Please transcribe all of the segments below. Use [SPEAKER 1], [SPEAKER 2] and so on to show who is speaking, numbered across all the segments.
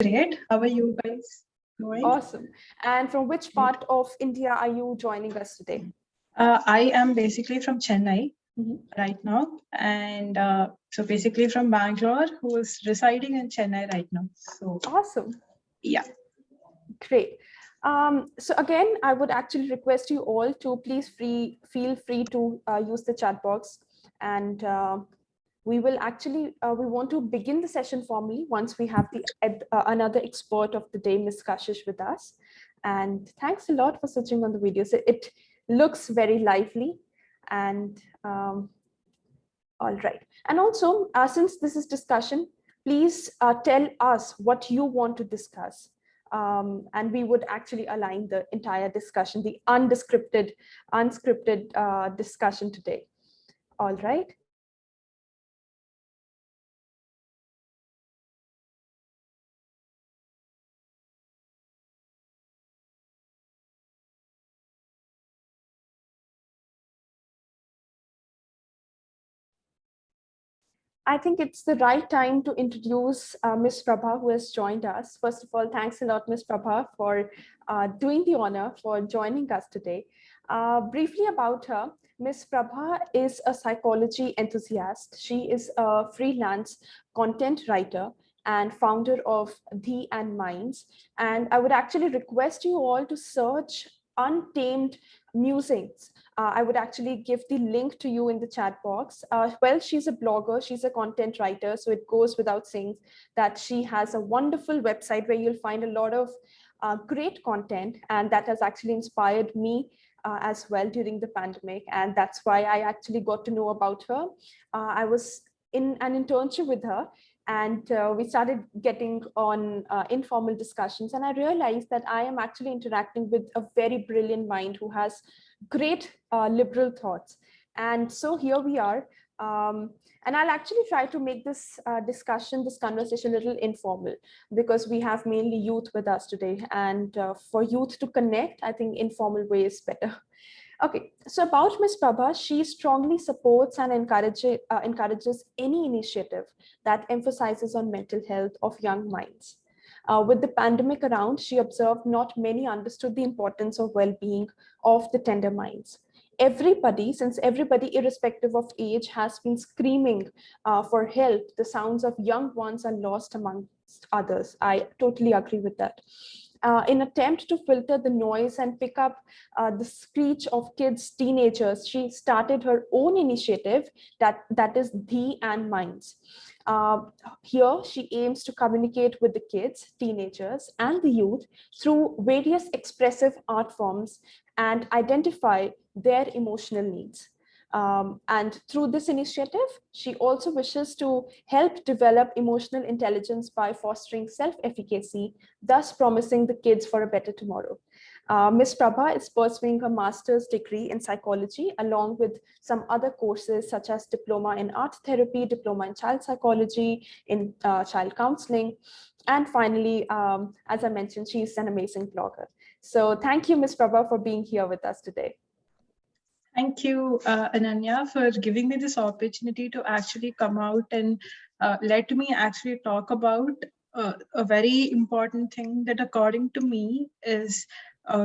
[SPEAKER 1] Great. How are you guys doing?
[SPEAKER 2] Awesome. And from which part of India are you joining us today?
[SPEAKER 1] I am basically from Chennai right now. And so basically from Bangalore, who is residing in Chennai right now. So
[SPEAKER 2] awesome.
[SPEAKER 1] Yeah.
[SPEAKER 2] Great. So again, I would actually request you all to please feel free to use the chat box. And we will actually, we want to begin the session formally once we have the another expert of the day, Ms. Kashish, with us. And thanks a lot for switching on the video. So it looks very lively. And all right. And also, since this is discussion, please tell us what you want to discuss. And we would actually align the entire discussion, the unscripted discussion today. All right. I think it's the right time to introduce Ms. Prabha, who has joined us. First of all, thanks a lot, Ms. Prabha, for doing the honor for joining us today. Briefly about her, Ms. Prabha is a psychology enthusiast. She is a freelance content writer and founder of The and Minds. And I would actually request you all to search Untamed Musings. I would actually give the link to you in the chat box. Well, she's a blogger, she's a content writer, so it goes without saying that she has a wonderful website where you'll find a lot of great content, and that has actually inspired me as well during the pandemic, and that's why I actually got to know about her. I was in an internship with her, and we started getting on informal discussions, and I realized that I am actually interacting with a very brilliant mind who has great liberal thoughts. And so here we are. And I'll actually try to make this discussion, this conversation a little informal, because we have mainly youth with us today. And for youth to connect, I think informal way is better. Okay, so about Ms. Prabha, she strongly supports and encourages any initiative that emphasizes on mental health of young minds. With the pandemic around, she observed not many understood the importance of well-being of the tender minds. Since everybody, irrespective of age, has been screaming for help, the sounds of young ones are lost amongst others. I totally agree with that. In attempt to filter the noise and pick up the screech of kids, teenagers, she started her own initiative that is The and Minds. Here, she aims to communicate with the kids, teenagers, and the youth through various expressive art forms and identify their emotional needs. And through this initiative, she also wishes to help develop emotional intelligence by fostering self-efficacy, thus promising the kids for a better tomorrow. Ms. Prabha is pursuing her master's degree in psychology, along with some other courses such as diploma in art therapy, diploma in child psychology, in child counseling. And finally, as I mentioned, she's an amazing blogger. So thank you, Ms. Prabha, for being here with us today.
[SPEAKER 1] Thank you, Ananya, for giving me this opportunity to actually come out and let me actually talk about a very important thing that, according to me, is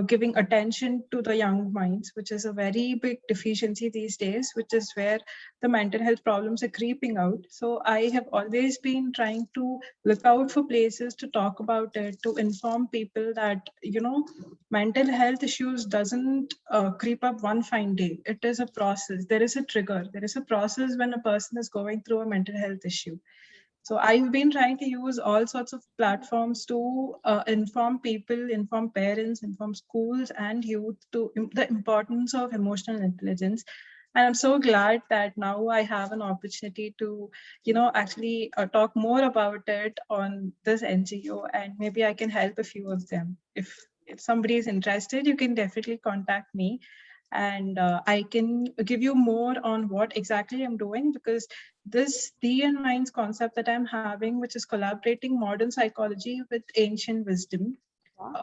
[SPEAKER 1] giving attention to the young minds, which is a very big deficiency these days, which is where the mental health problems are creeping out. So I have always been trying to look out for places to talk about it, to inform people that, you know, mental health issues doesn't creep up one fine day. It is a process. There is a trigger. There is a process when a person is going through a mental health issue. So I've been trying to use all sorts of platforms to inform people, inform parents, inform schools and youth to the importance of emotional intelligence. And I'm so glad that now I have an opportunity to, you know, actually talk more about it on this NGO, and maybe I can help a few of them. If somebody is interested, you can definitely contact me. And I can give you more on what exactly I'm doing, because this The and Minds concept that I'm having, which is collaborating modern psychology with ancient wisdom,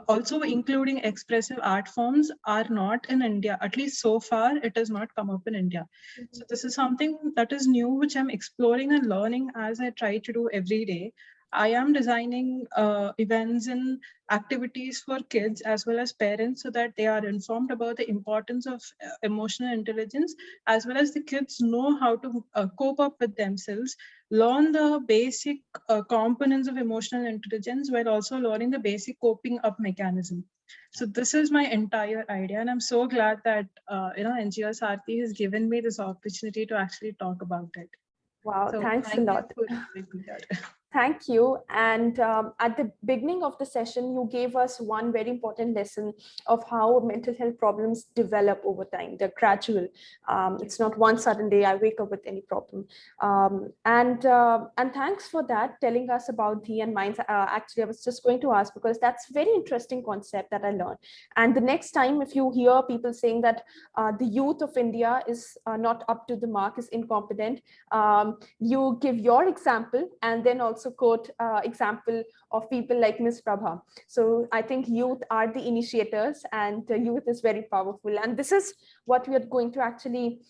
[SPEAKER 1] also including expressive art forms, are not in India. At least so far, it has not come up in India. So this is something that is new, which I'm exploring and learning as I try to do every day. I am designing events and activities for kids as well as parents so that they are informed about the importance of emotional intelligence, as well as the kids know how to cope up with themselves, learn the basic components of emotional intelligence while also learning the basic coping up mechanism. So this is my entire idea, and I'm so glad that NGO Sarthi has given me this opportunity to actually talk about it.
[SPEAKER 2] Wow,
[SPEAKER 1] So
[SPEAKER 2] thanks a
[SPEAKER 1] thank you
[SPEAKER 2] lot.
[SPEAKER 1] for having me here.
[SPEAKER 2] Thank you. And at the beginning of the session, you gave us one very important lesson of how mental health problems develop over time. They're gradual. It's not one sudden day I wake up with any problem. And thanks for that, telling us about the and minds. Actually, I was just going to ask because that's very interesting concept that I learned. And the next time, if you hear people saying that the youth of India is not up to the mark, is incompetent, you give your example and then also quote example of people like Ms. Prabha. So I think youth are the initiators, and youth is very powerful. And this is what we are going to actually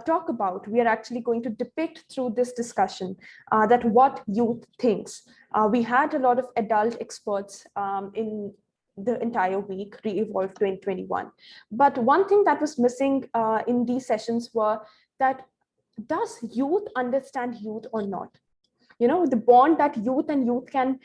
[SPEAKER 2] talk about. We are actually going to depict through this discussion that what youth thinks. We had a lot of adult experts in the entire week, REvolve 2021. But one thing that was missing in these sessions were that does youth understand youth or not? You know, the bond that youth and youth can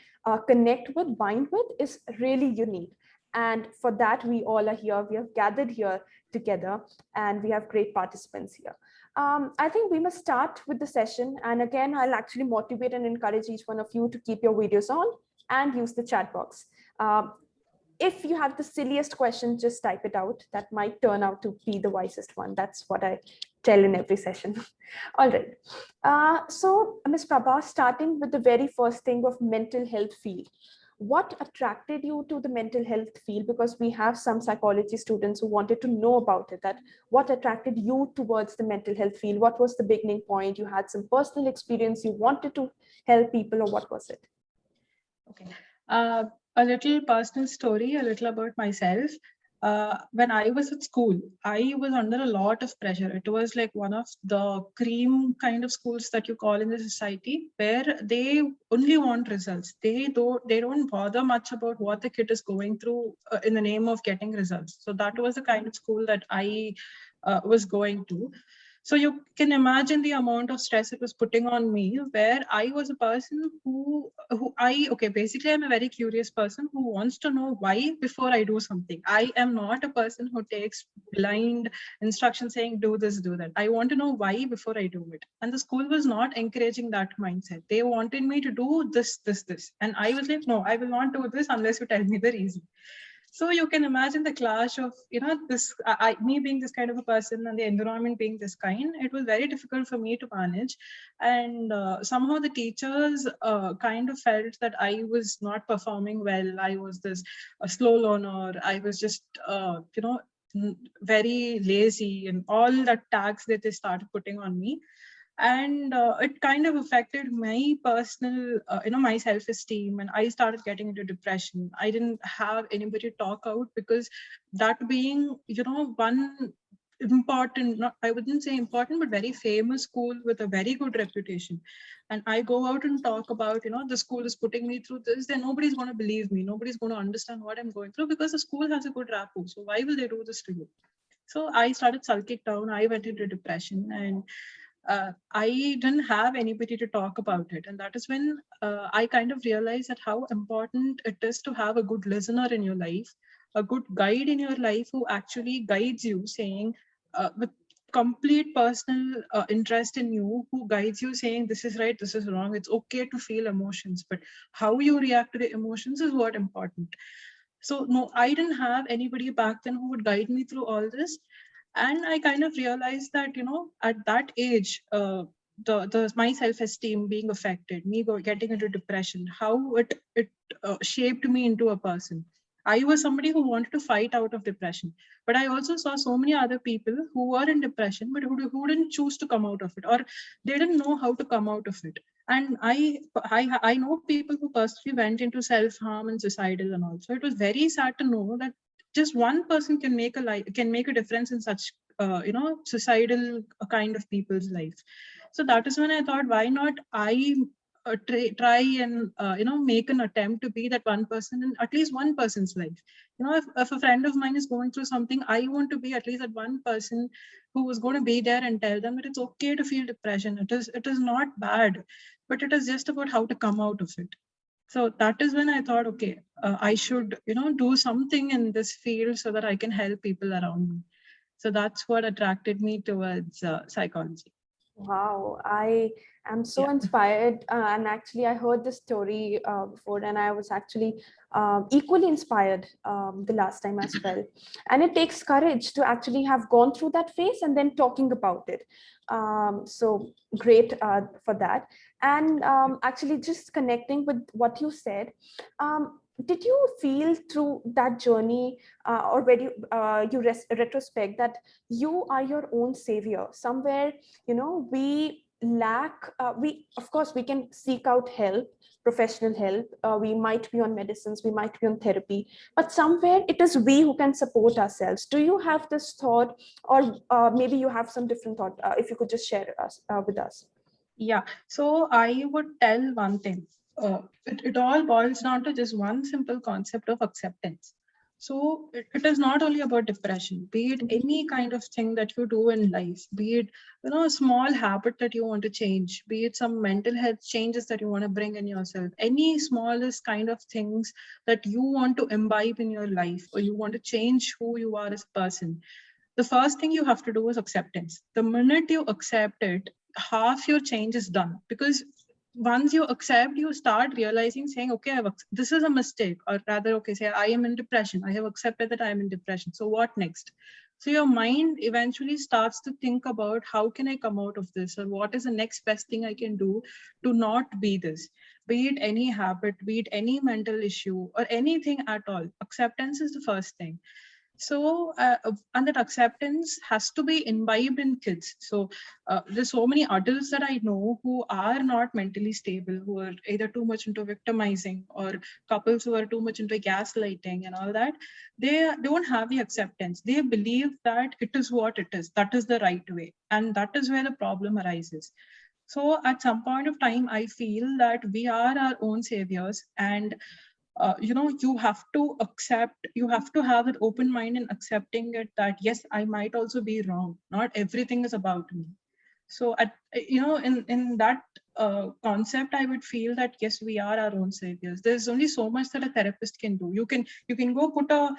[SPEAKER 2] connect with, bind with, is really unique. And for that, we all are here. We have gathered here together, and we have great participants here. I think we must start with the session. And again, I'll actually motivate and encourage each one of you to keep your videos on and use the chat box. If you have the silliest question, just type it out. That might turn out to be the wisest one. That's what I tell in every session. All right. So Ms. Prabha, starting with the very first thing of mental health field, what attracted you to the mental health field? Because we have some psychology students who wanted to know about it, that what attracted you towards the mental health field? What was the beginning point? You had some personal experience, you wanted to help people, or what was it?
[SPEAKER 1] Okay. A little personal story, a little about myself. When I was at school, I was under a lot of pressure. It was like one of the cream kind of schools that you call in the society, where they only want results. They don't bother much about what the kid is going through in the name of getting results. So that was the kind of school that I was going to. So you can imagine the amount of stress it was putting on me, where I was a person basically I'm a very curious person who wants to know why before I do something. I am not a person who takes blind instructions saying do this, do that. I want to know why before I do it. And the school was not encouraging that mindset. They wanted me to do this, this, this. And I was like, no, I will not do this unless you tell me the reason. So you can imagine the clash of, this, me being this kind of a person and the environment being this kind. It was very difficult for me to manage. And somehow the teachers kind of felt that I was not performing well. I was this a slow learner. I was just, very lazy, and all that tags that they started putting on me. And it kind of affected my personal my self-esteem, and I started getting into depression. I didn't have anybody to talk out, because that being one important, not, I wouldn't say important, but very famous school with a very good reputation, and I go out and talk about the school is putting me through this, then nobody's going to believe me, nobody's going to understand what I'm going through, because the school has a good rapport. So why will they do this to you? So I started sulking down. I went into depression, and I didn't have anybody to talk about it. And that is when I kind of realized that how important it is to have a good listener in your life, a good guide in your life who actually guides you, saying with complete personal interest in you, who guides you saying this is right, this is wrong. It's okay to feel emotions, but how you react to the emotions is what important. So no, I didn't have anybody back then who would guide me through all this. And I kind of realized that at that age, the my self-esteem being affected, me getting into depression, how it shaped me into a person. I was somebody who wanted to fight out of depression, but I also saw so many other people who were in depression, but who didn't choose to come out of it, or they didn't know how to come out of it. And I know people who personally went into self-harm and suicidal and all. So it was very sad to know that just one person can make a difference in such suicidal kind of people's life. So that is when I thought, why not I try and make an attempt to be that one person in at least one person's life. If a friend of mine is going through something, I want to be at least that one person who is going to be there and tell them that it's okay to feel depression. It is not bad, but it is just about how to come out of it. So that is when I thought, okay, I should do something in this field so that I can help people around me. So that's what attracted me towards psychology.
[SPEAKER 2] Wow, I am so
[SPEAKER 1] Yeah.
[SPEAKER 2] inspired. And actually, I heard this story before, and I was actually equally inspired the last time as well. And it takes courage to actually have gone through that phase and then talking about it. So great for that. And actually, just connecting with what you said, did you feel through that journey or when you retrospect that you are your own savior somewhere? We lack, we of course we can seek out help, professional help, we might be on medicines, we might be on therapy, but somewhere it is we who can support ourselves. Do you have this thought, or maybe you have some different thought, if you could just share us with us?
[SPEAKER 1] Yeah. So I would tell one thing. It all boils down to just one simple concept of acceptance. So it is not only about depression, be it any kind of thing that you do in life, be it a small habit that you want to change, be it some mental health changes that you want to bring in yourself, any smallest kind of things that you want to imbibe in your life, or you want to change who you are as a person. The first thing you have to do is acceptance. The minute you accept it, half your change is done, because once you accept, you start realizing, saying, okay, this is a mistake, or rather, okay, say I am in depression, I have accepted that I am in depression, so what next? So your mind eventually starts to think about, how can I come out of this, or what is the next best thing I can do to not be this, be it any habit, be it any mental issue, or anything at all. Acceptance is the first thing. So and that acceptance has to be imbibed in kids. So there's so many adults that I know who are not mentally stable, who are either too much into victimizing, or couples who are too much into gaslighting and all that. They don't have the acceptance. They believe that it is what it is, that is the right way, and that is where the problem arises. So at some point of time, I feel that we are our own saviors, and you have to accept, you have to have an open mind in accepting it, that yes, I might also be wrong, not everything is about me. So in that concept, I would feel that yes, we are our own saviors. There's only so much that a therapist can do. You can go put a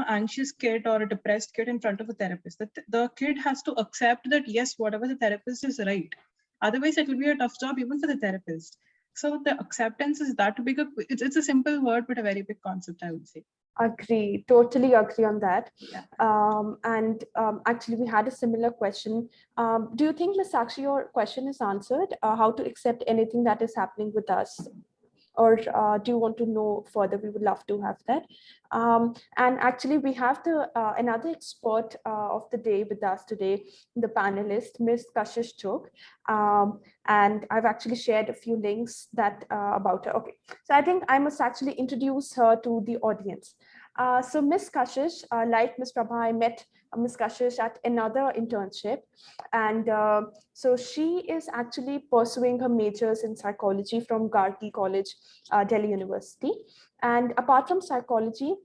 [SPEAKER 1] anxious kid or a depressed kid in front of a therapist. The kid has to accept that yes, whatever the therapist is right. Otherwise it will be a tough job even for the therapist. So the acceptance is that big. It's a simple word, but a very big concept, I would say.
[SPEAKER 2] Agree, totally agree on that.
[SPEAKER 1] Yeah.
[SPEAKER 2] And actually, we had a similar question. Do you think, Ms. Sakshi, your question is answered? How to accept anything that is happening with us? Or do you want to know further? We would love to have that. And actually, we have the another expert of the day with us today, the panelist, Ms. Kashish Chok. And I've actually shared a few links that about her. Okay, so I think I must actually introduce her to the audience. So Ms. Kashish, like Ms. Prabha, I met Ms. Kashish at another internship. And so she is actually pursuing her majors in psychology from Gargi College, Delhi University. And apart from psychology,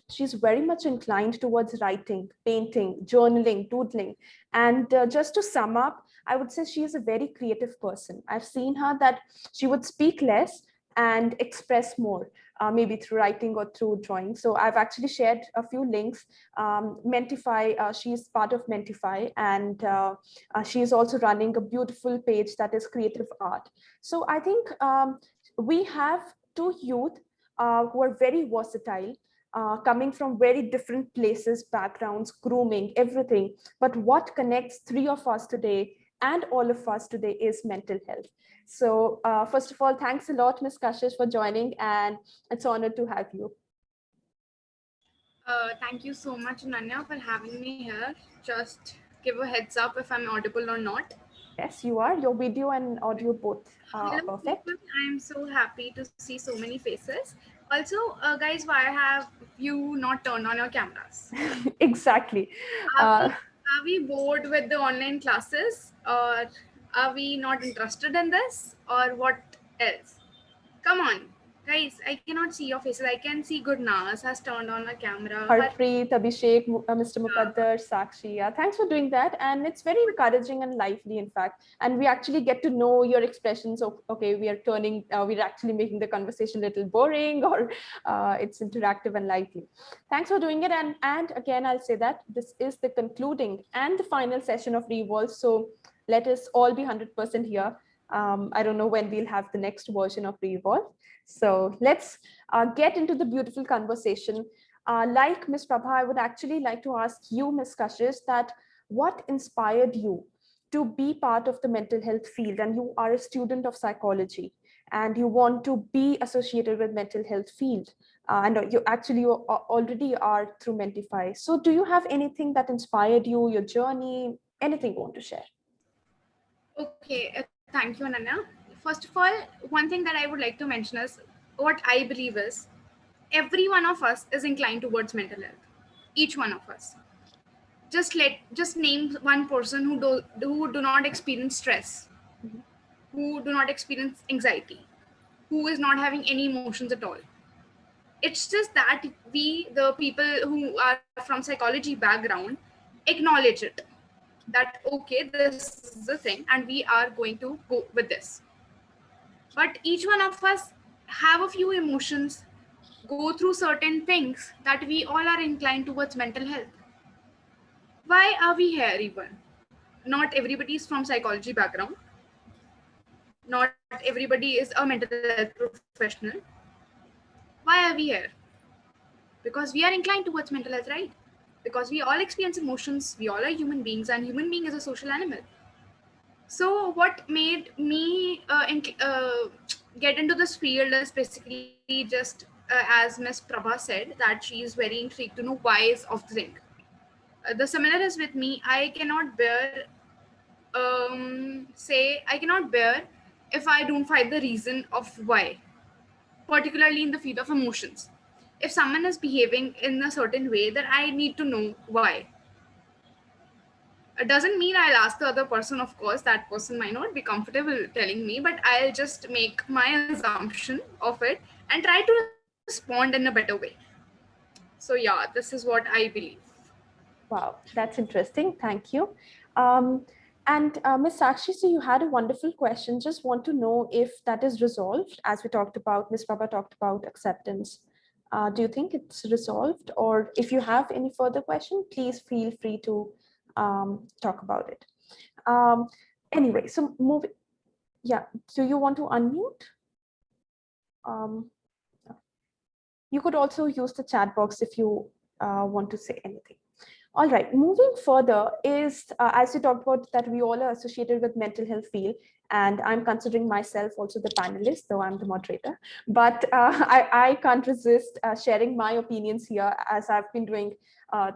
[SPEAKER 2] she's very much inclined towards writing, painting, journaling, doodling. And just to sum up, I would say she is a very creative person. I've seen her that she would speak less and express more, maybe through writing or through drawing. So I've actually shared a few links. Mentify, she is part of Mentify, and she is also running a beautiful page that is creative art. So I think we have two youth who are very versatile, coming from very different places, backgrounds, grooming, everything. But what connects three of us today and all of us today is mental health. So first of all, thanks a lot, Ms. Kashish, for joining, and it's an honor to have you.
[SPEAKER 3] Thank you so much, Ananya, for having me here. Just give a heads up if I'm audible or not.
[SPEAKER 2] Yes, you are. Your video and audio both are
[SPEAKER 3] Hello,
[SPEAKER 2] perfect.
[SPEAKER 3] people. I'm so happy to see so many faces. Also, guys, why have you not turned on your cameras?
[SPEAKER 2] Exactly.
[SPEAKER 3] Are we,
[SPEAKER 2] Uh,
[SPEAKER 3] are we bored with the online classes, or are we not interested in this, or what? else. Come on, guys, I cannot see your faces. I can see Gurnas has turned on a camera.
[SPEAKER 2] Harpreet, Abhishek, Mr. Muqaddar, Sakshi. Yeah, thanks for doing that. And it's very encouraging and lively, in fact. And we actually get to know your expressions of, okay, we're actually making the conversation a little boring, or it's interactive and lively. Thanks for doing it. And again, I'll say that this is the concluding and the final session of REvolve. So let us all be 100% here. I don't know when we'll have the next version of REvolve. So let's get into the beautiful conversation. Like Ms. Prabha, I would actually like to ask you, Ms. Kashish, that what inspired you to be part of the mental health field? And you are a student of psychology and you want to be associated with mental health field. And you already are through Mentify. So do you have anything that inspired you, your journey, anything you want to share?
[SPEAKER 3] Okay, thank you, Ananya. First of all, one thing that I would like to mention is what I believe is every one of us is inclined towards mental health. Each one of us. Just name one person who do not experience stress, who do not experience anxiety, who is not having any emotions at all. It's just that we, the people who are from psychology background, acknowledge it that okay, this is the thing and we are going to go with this. But each one of us have a few emotions, go through certain things that we all are inclined towards mental health. Why are we here even? Not everybody is from psychology background, not everybody is a mental health professional. Why are we here? Because we are inclined towards mental health, right? Because we all experience emotions, we all are human beings, and human being is a social animal. So what made me get into this field is basically just as Miss Prabha said, that she is very intrigued to know why is of the thing. The similar is with me. I cannot bear say I cannot bear if I don't find the reason of why, particularly in the field of emotions. If someone is behaving in a certain way, then I need to know why. It doesn't mean I'll ask the other person, of course, that person might not be comfortable telling me, but I'll just make my assumption of it and try to respond in a better way. So, yeah, this is what I believe.
[SPEAKER 2] Wow, that's interesting. Thank you. And Ms. Sakshi, so you had a wonderful question. Just want to know if that is resolved, as we talked about, Ms. Prabha talked about acceptance. Do you think it's resolved? Or if you have any further question, please feel free to talk about it. Anyway, so moving, yeah, so you want to unmute? You could also use the chat box if you want to say anything. All right, moving further is, as you talked about, that we all are associated with mental health field, and I'm considering myself also the panelist, though I'm the moderator, but I can't resist sharing my opinions here, as I've been doing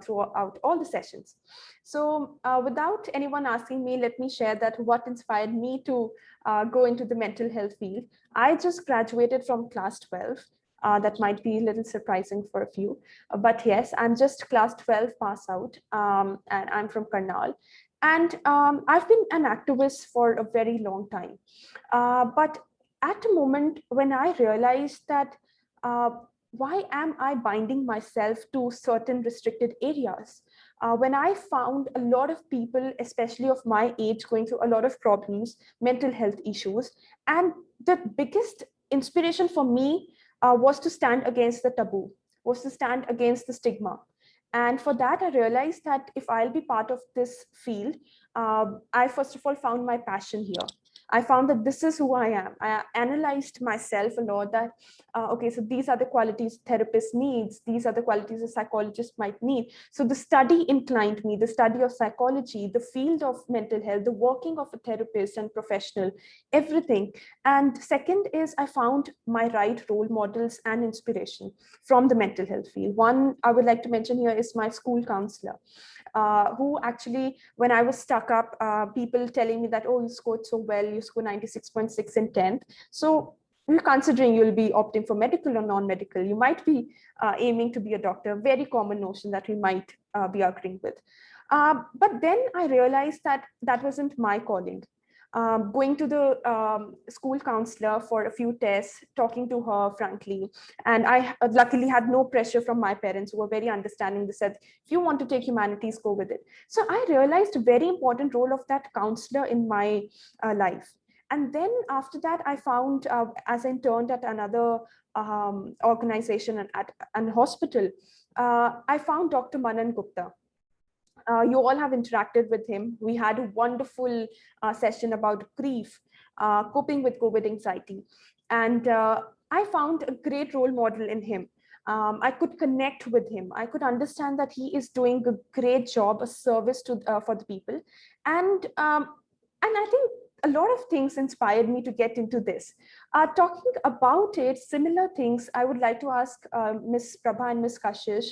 [SPEAKER 2] throughout all the sessions. So without anyone asking me, let me share that what inspired me to go into the mental health field. I just graduated from class 12. That might be a little surprising for a few. But yes, I'm just class 12 pass out, and I'm from Karnal. And I've been an activist for a very long time. But at a moment when I realized that uh, why am I binding myself to certain restricted areas? When I found a lot of people, especially of my age, going through a lot of problems, mental health issues, and the biggest inspiration for me was to stand against the taboo, was to stand against the stigma. And for that, I realized that if I'll be part of this field, I first of all found my passion here. I found that this is who I am. I analyzed myself a lot that, okay, so these are the qualities therapist needs. These are the qualities a psychologist might need. So the study inclined me, the study of psychology, the field of mental health, the working of a therapist and professional, everything. And second is I found my right role models and inspiration from the mental health field. One I would like to mention here is my school counselor. Who actually, when I was stuck up, people telling me that, oh, you scored so well, you scored 96.6 in 10th. So you're considering you'll be opting for medical or non-medical. You might be aiming to be a doctor, very common notion that we might be agreeing with. But then I realized that that wasn't my calling. going to the school counselor for a few tests, talking to her frankly. And I luckily had no pressure from my parents, who were very understanding. They said, if you want to take humanities, go with it. So I realized a very important role of that counselor in my life. And then after that, I found, as I interned at another organization and at an hospital, I found Dr. Manan Gupta. You all have interacted with him. We had a wonderful session about grief, coping with COVID anxiety. And I found a great role model in him. I could connect with him. I could understand that he is doing a great job, a service to for the people. And I think a lot of things inspired me to get into this. Talking about it, similar things, I would like to ask Ms. Prabha and Ms. Kashish,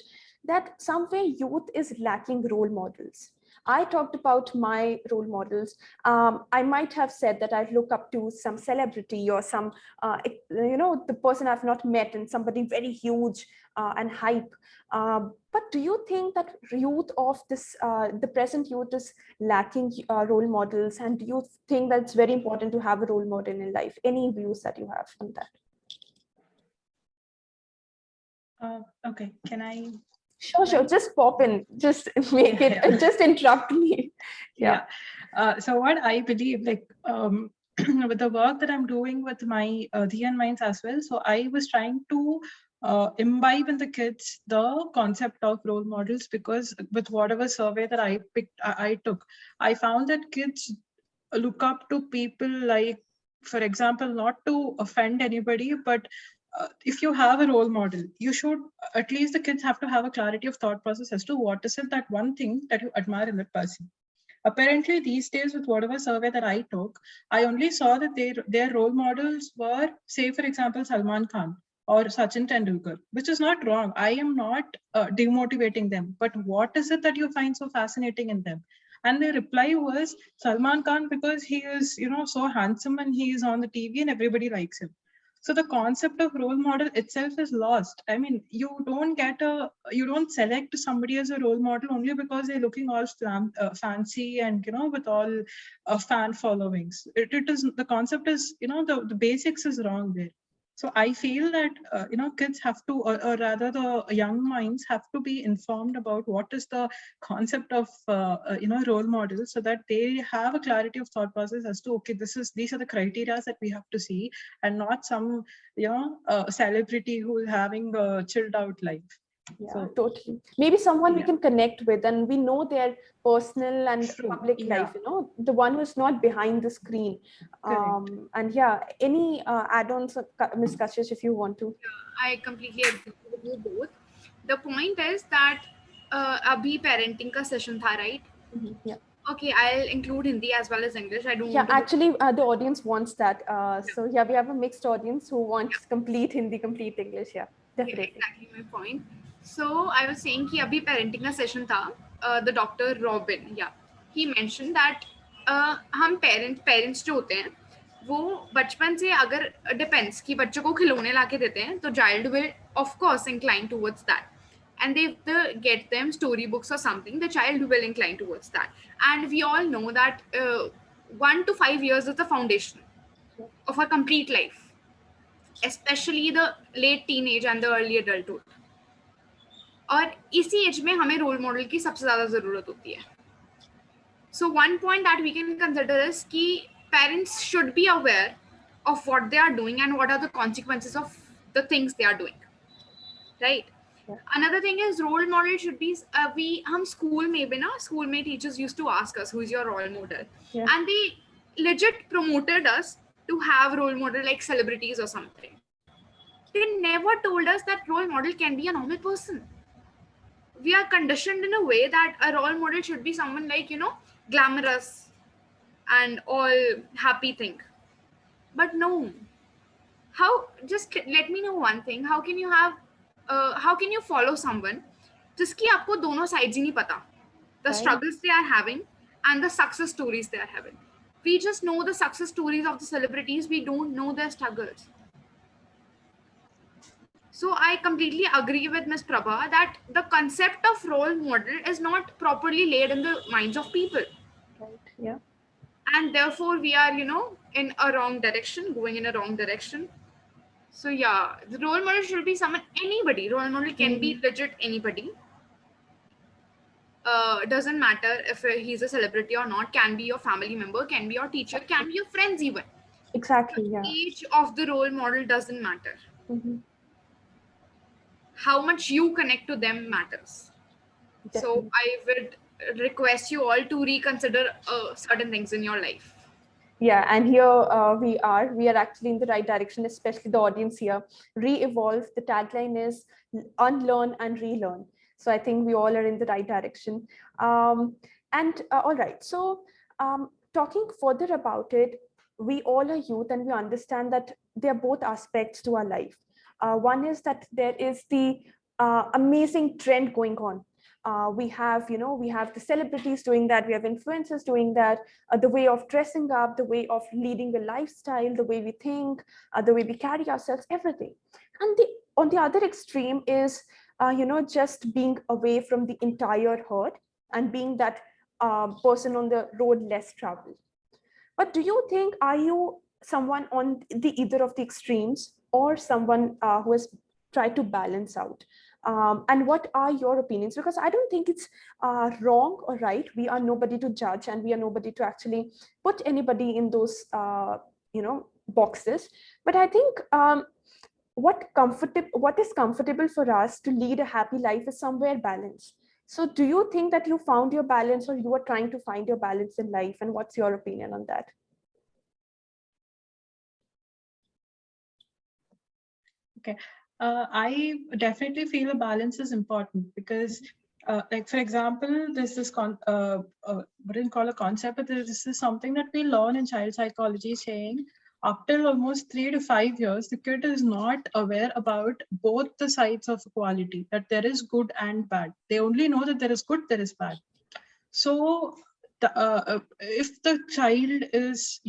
[SPEAKER 2] that somewhere youth is lacking role models. I talked about my role models. I might have said that I look up to some celebrity or some, the person I've not met, and somebody very huge and hype. But do you think that youth of this, the present youth is lacking role models? And do you think that it's very important to have a role model in life? Any views that you have on that?
[SPEAKER 1] Okay, can I?
[SPEAKER 2] Sure. Just pop in. Just make it. Yeah. Just interrupt me. Yeah.
[SPEAKER 1] So what I believe, like, with the work that I'm doing with my DN minds as well. So I was trying to imbibe in the kids the concept of role models, because with whatever survey that I took, I found that kids look up to people like, for example, not to offend anybody, but if you have a role model, you should, at least the kids have to have a clarity of thought process as to what is it, that one thing that you admire in that person. Apparently these days, with whatever survey that I took, I only saw that their role models were, say for example, Salman Khan or Sachin Tendulkar, which is not wrong. I am not demotivating them, but what is it that you find so fascinating in them? And the reply was Salman Khan, because he is, so handsome and he is on the TV and everybody likes him. So the concept of role model itself is lost. I mean, you don't select somebody as a role model only because they're looking all fancy and, with all fan followings. It is, the concept is, the basics is wrong there. So I feel that, kids have to, or rather the young minds have to be informed about what is the concept of, role models, so that they have a clarity of thought process as to, okay, these are the criteria that we have to see, and not some, celebrity who is having a chilled out life.
[SPEAKER 2] Yeah, so, totally. Maybe someone we can connect with, and we know their personal and public life, the one who's not behind the screen. And any add-ons, Ms. Kashish, if you want to.
[SPEAKER 3] I completely agree with you both. The point is that abhi parenting ka session tha, right?
[SPEAKER 2] Yeah.
[SPEAKER 3] Okay, I'll include Hindi as well as English. I don't
[SPEAKER 2] want to... actually, the audience wants that. So we have a mixed audience who wants complete Hindi, complete English. Yeah, definitely.
[SPEAKER 3] Yeah, exactly my point. So I was saying कि अभी parenting का session था, the Dr. Robin, he mentioned that हम parents जो होते हैं, वो बचपन से अगर depends कि बच्चों को खिलौने लाके देते हैं, तो child will of course incline towards that. And if they get them storybooks or something, the child will incline towards that. And we all know that 1 to 5 years is the foundation of a complete life, especially the late teenage and the early adulthood. और इसी as में हमें role model की सबसे ज्यादा जरूरत होती है. So one point that we can consider is कि parents should be aware of what they are doing and what are the consequences of the things they are doing, right? Another thing is role model should be हम school में भी ना, school में teachers used to ask us who is your role model, and they legit promoted us to have role model like celebrities or something. They never told us that role model can be a normal person. We are conditioned in a way that a role model should be someone like, glamorous and all happy thing. But no. Just let me know one thing. How can you follow someone जिसकी आपको दोनों sides ही नहीं पता? The struggles they are having and the success stories they are having. We just know the success stories of the celebrities. We don't know their struggles. So I completely agree with Ms. Prabha that the concept of role model is not properly laid in the minds of people.
[SPEAKER 2] Right. Yeah.
[SPEAKER 3] and therefore we are, in a wrong direction, going in a wrong direction. So yeah, the role model should be someone, anybody. Role model can be legit anybody. Doesn't matter if he's a celebrity or not. Can be your family member, can be your teacher, can be your friends even.
[SPEAKER 2] Exactly.
[SPEAKER 3] The
[SPEAKER 2] Yeah.
[SPEAKER 3] age of the role model doesn't matter.
[SPEAKER 2] Mhm.
[SPEAKER 3] How much you connect to them matters. So
[SPEAKER 2] Definitely.
[SPEAKER 3] I would request you all to reconsider certain things in your life.
[SPEAKER 2] Yeah, and here we are actually in the right direction, especially the audience here. REvolve, the tagline is unlearn and relearn. So I think we all are in the right direction. And all right, so talking further about it, we all are youth and we understand that there are both aspects to our life. One is that there is the amazing trend going on. We have the celebrities doing that, we have influencers doing that, the way of dressing up, the way of leading a lifestyle, the way we think, the way we carry ourselves, everything. And on the other extreme is, just being away from the entire herd and being that person on the road less traveled. But do you think, are you someone on the either of the extremes, or someone who has tried to balance out? And what are your opinions? Because I don't think it's wrong or right. We are nobody to judge, and we are nobody to actually put anybody in those boxes. But I think what is comfortable for us to lead a happy life is somewhere balance. So do you think that you found your balance, or you are trying to find your balance in life, and what's your opinion on that?
[SPEAKER 1] Okay. I definitely feel a balance is important because, like, for example, there's this, what do you call a concept, but this is something that we learn in child psychology saying up till almost 3 to 5 years, the kid is not aware about both the sides of equality, that there is good and bad. They only know that there is good, there is bad. So if the child is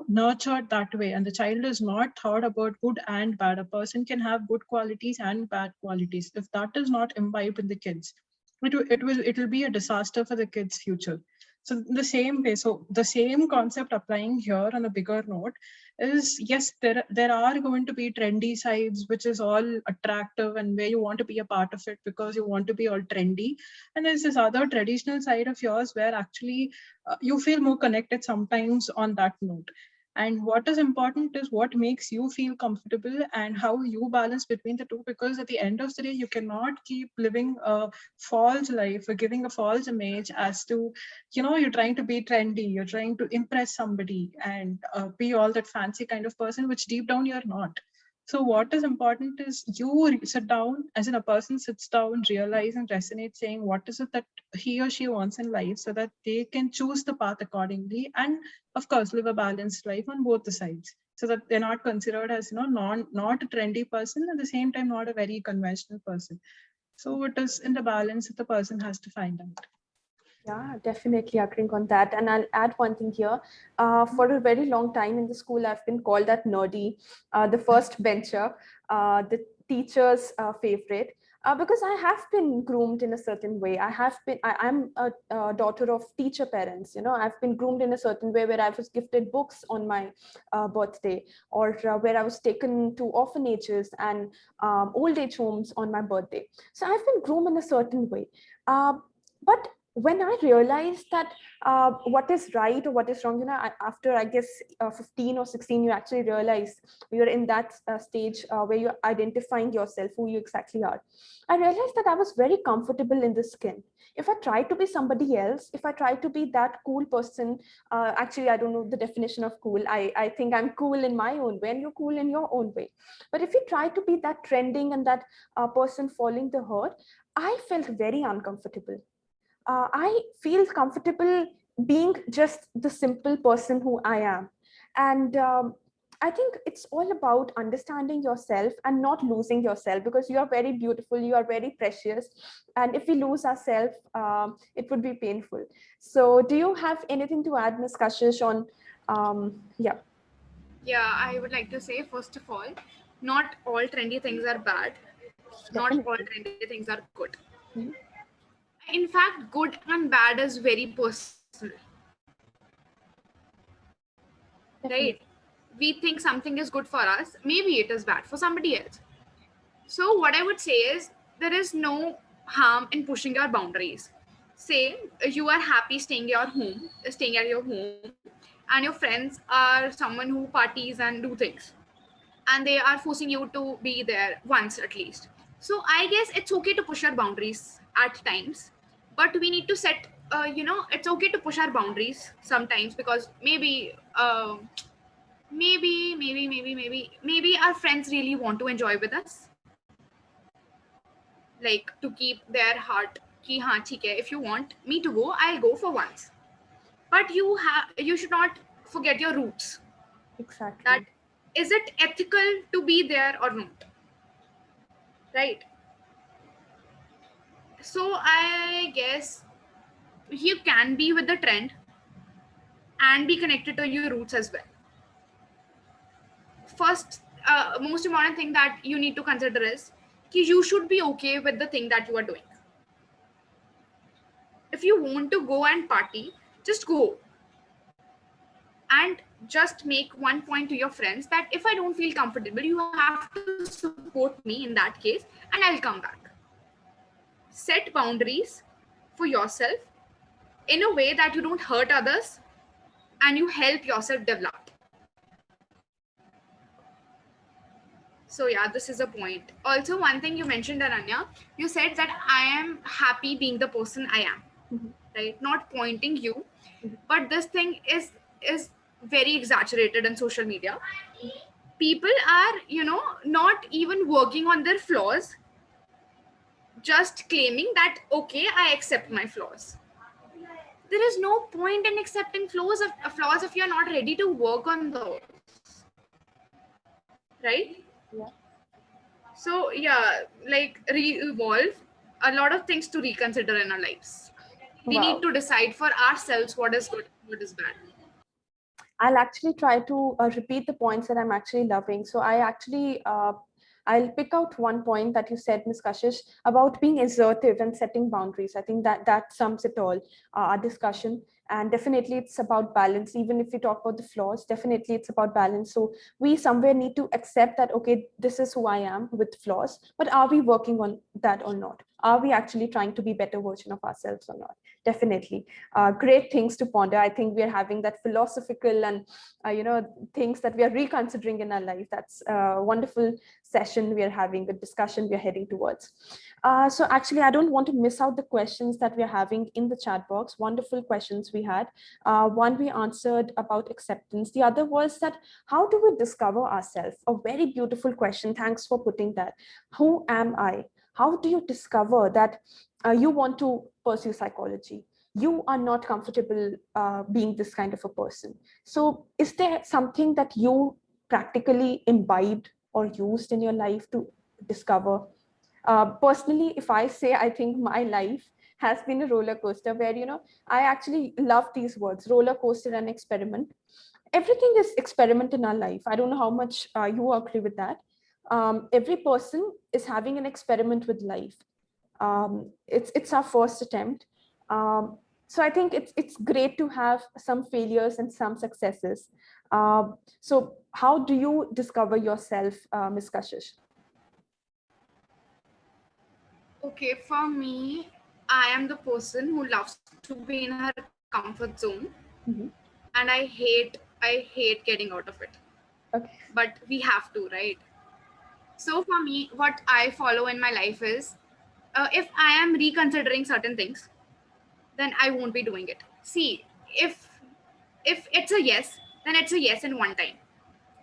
[SPEAKER 1] nurtured that way, and the child is not taught about good and bad, a person can have good qualities and bad qualities. If that is not imbibed in the kids, it will be a disaster for the kids future. So the same way, so the same concept applying here on a bigger note is, yes, there are going to be trendy sides which is all attractive and where you want to be a part of it because you want to be all trendy, and there's this other traditional side of yours where actually you feel more connected sometimes on that note. And what is important is what makes you feel comfortable and how you balance between the two, because at the end of the day, you cannot keep living a false life or giving a false image as to, you're trying to be trendy, you're trying to impress somebody and be all that fancy kind of person, which deep down you're not. So what is important is you sit down, as in a person sits down, realize and resonate, saying what is it that he or she wants in life, so that they can choose the path accordingly, and of course live a balanced life on both the sides, so that they're not considered as not a trendy person, at the same time not a very conventional person. So it is in the balance that the person has to find out.
[SPEAKER 2] Yeah, definitely agreeing on that. And I'll add one thing here. For a very long time in the school, I've been called that nerdy, the first bencher, the teacher's favorite, because I have been groomed in a certain way. I'm a daughter of teacher parents. I've been groomed in a certain way where I was gifted books on my birthday, or where I was taken to orphanages and old age homes on my birthday. So I've been groomed in a certain way. But when I realized that what is right or what is wrong, after I guess 15 or 16, you actually realize you're in that stage where you're identifying yourself, who you exactly are. I realized that I was very comfortable in the skin. If I try to be somebody else, if I try to be that cool person, actually, I don't know the definition of cool. I think I'm cool in my own way, and you're cool in your own way. But if you try to be that trending and that person following the herd, I felt very uncomfortable. I feel comfortable being just the simple person who I am. And I think it's all about understanding yourself and not losing yourself, because you are very beautiful, you are very precious. And if we lose ourselves, it would be painful. So, do you have anything to add, Ms. Kashish, on? Yeah.
[SPEAKER 3] Yeah, I would like to say, first of all, not all trendy things are bad. Not all
[SPEAKER 2] Definitely.
[SPEAKER 3] trendy things are good.
[SPEAKER 2] Mhm.
[SPEAKER 3] In fact, good and bad is very personal. right? We think something is good for us, maybe it is bad for somebody else. So what I would say is there is no harm in pushing your boundaries. Say you are happy staying at your home, and your friends are someone who parties and do things, and they are forcing you to be there once at least. So I guess it's okay to push our boundaries at times, but we need to set. It's okay to push our boundaries sometimes because maybe our friends really want to enjoy with us, like to keep their heart ki haan theek hai, if you want me to go, I'll go for once. But you should not forget your roots. That
[SPEAKER 2] Exactly.
[SPEAKER 3] is it ethical to be there or not, right? So I guess you can be with the trend and be connected to your roots as well. First, most important thing that you need to consider is ki you should be okay with the thing that you are doing. If you want to go and party, just go, and just make one point to your friends that if I don't feel comfortable, you have to support me in that case, and I'll come back. Set boundaries for yourself in a way that you don't hurt others and you help yourself develop. So yeah, this is a point. Also, one thing you mentioned, Ananya, you said that I am happy being the person I am, right? Not pointing you, but this thing is very exaggerated in social media. People are, not even working on their flaws, just claiming that okay, I accept my flaws. There is no point in accepting flaws if you're not ready to work on those, right?
[SPEAKER 2] Yeah.
[SPEAKER 3] So yeah, like re-evolve, a lot of things to reconsider in our lives. We need
[SPEAKER 2] Wow.
[SPEAKER 3] to decide for ourselves what is good, what is bad.
[SPEAKER 2] I'll actually try to repeat the points that I'm actually loving. So I'll pick out one point that you said, Ms. Kashish, about being assertive and setting boundaries. I think that sums it all, our discussion. And definitely it's about balance. Even if we talk about the flaws, definitely it's about balance. So we somewhere need to accept that, okay, this is who I am with flaws, but are we working on that or not? Are we actually trying to be better version of ourselves or not? Definitely. Great things to ponder. I think we are having that philosophical and things that we are reconsidering in our life. That's a wonderful session we are having, the discussion we are heading towards. So actually, I don't want to miss out the questions that we are having in the chat box. Wonderful questions we had. One we answered about acceptance. The other was that how do we discover ourselves? A very beautiful question. Thanks for putting that. Who am I? How do you discover that you want to pursue psychology? You are not comfortable being this kind of a person. So is there something that you practically imbibed or used in your life to discover? Personally, if I say, I think my life has been a roller coaster where, I actually love these words, roller coaster and experiment. Everything is experiment in our life. I don't know how much you agree with that. Every person is having an experiment with life. It's our first attempt. So I think it's great to have some failures and some successes. So how do you discover yourself, Ms. Kashish?
[SPEAKER 3] Okay, for me, I am the person who loves to be in her comfort zone,
[SPEAKER 2] Mm-hmm.
[SPEAKER 3] and I hate getting out of it.
[SPEAKER 2] Okay.
[SPEAKER 3] But we have to, right? So for me, what I follow in my life is, if I am reconsidering certain things, then I won't be doing it. See, if it's a yes, then it's a yes in one time.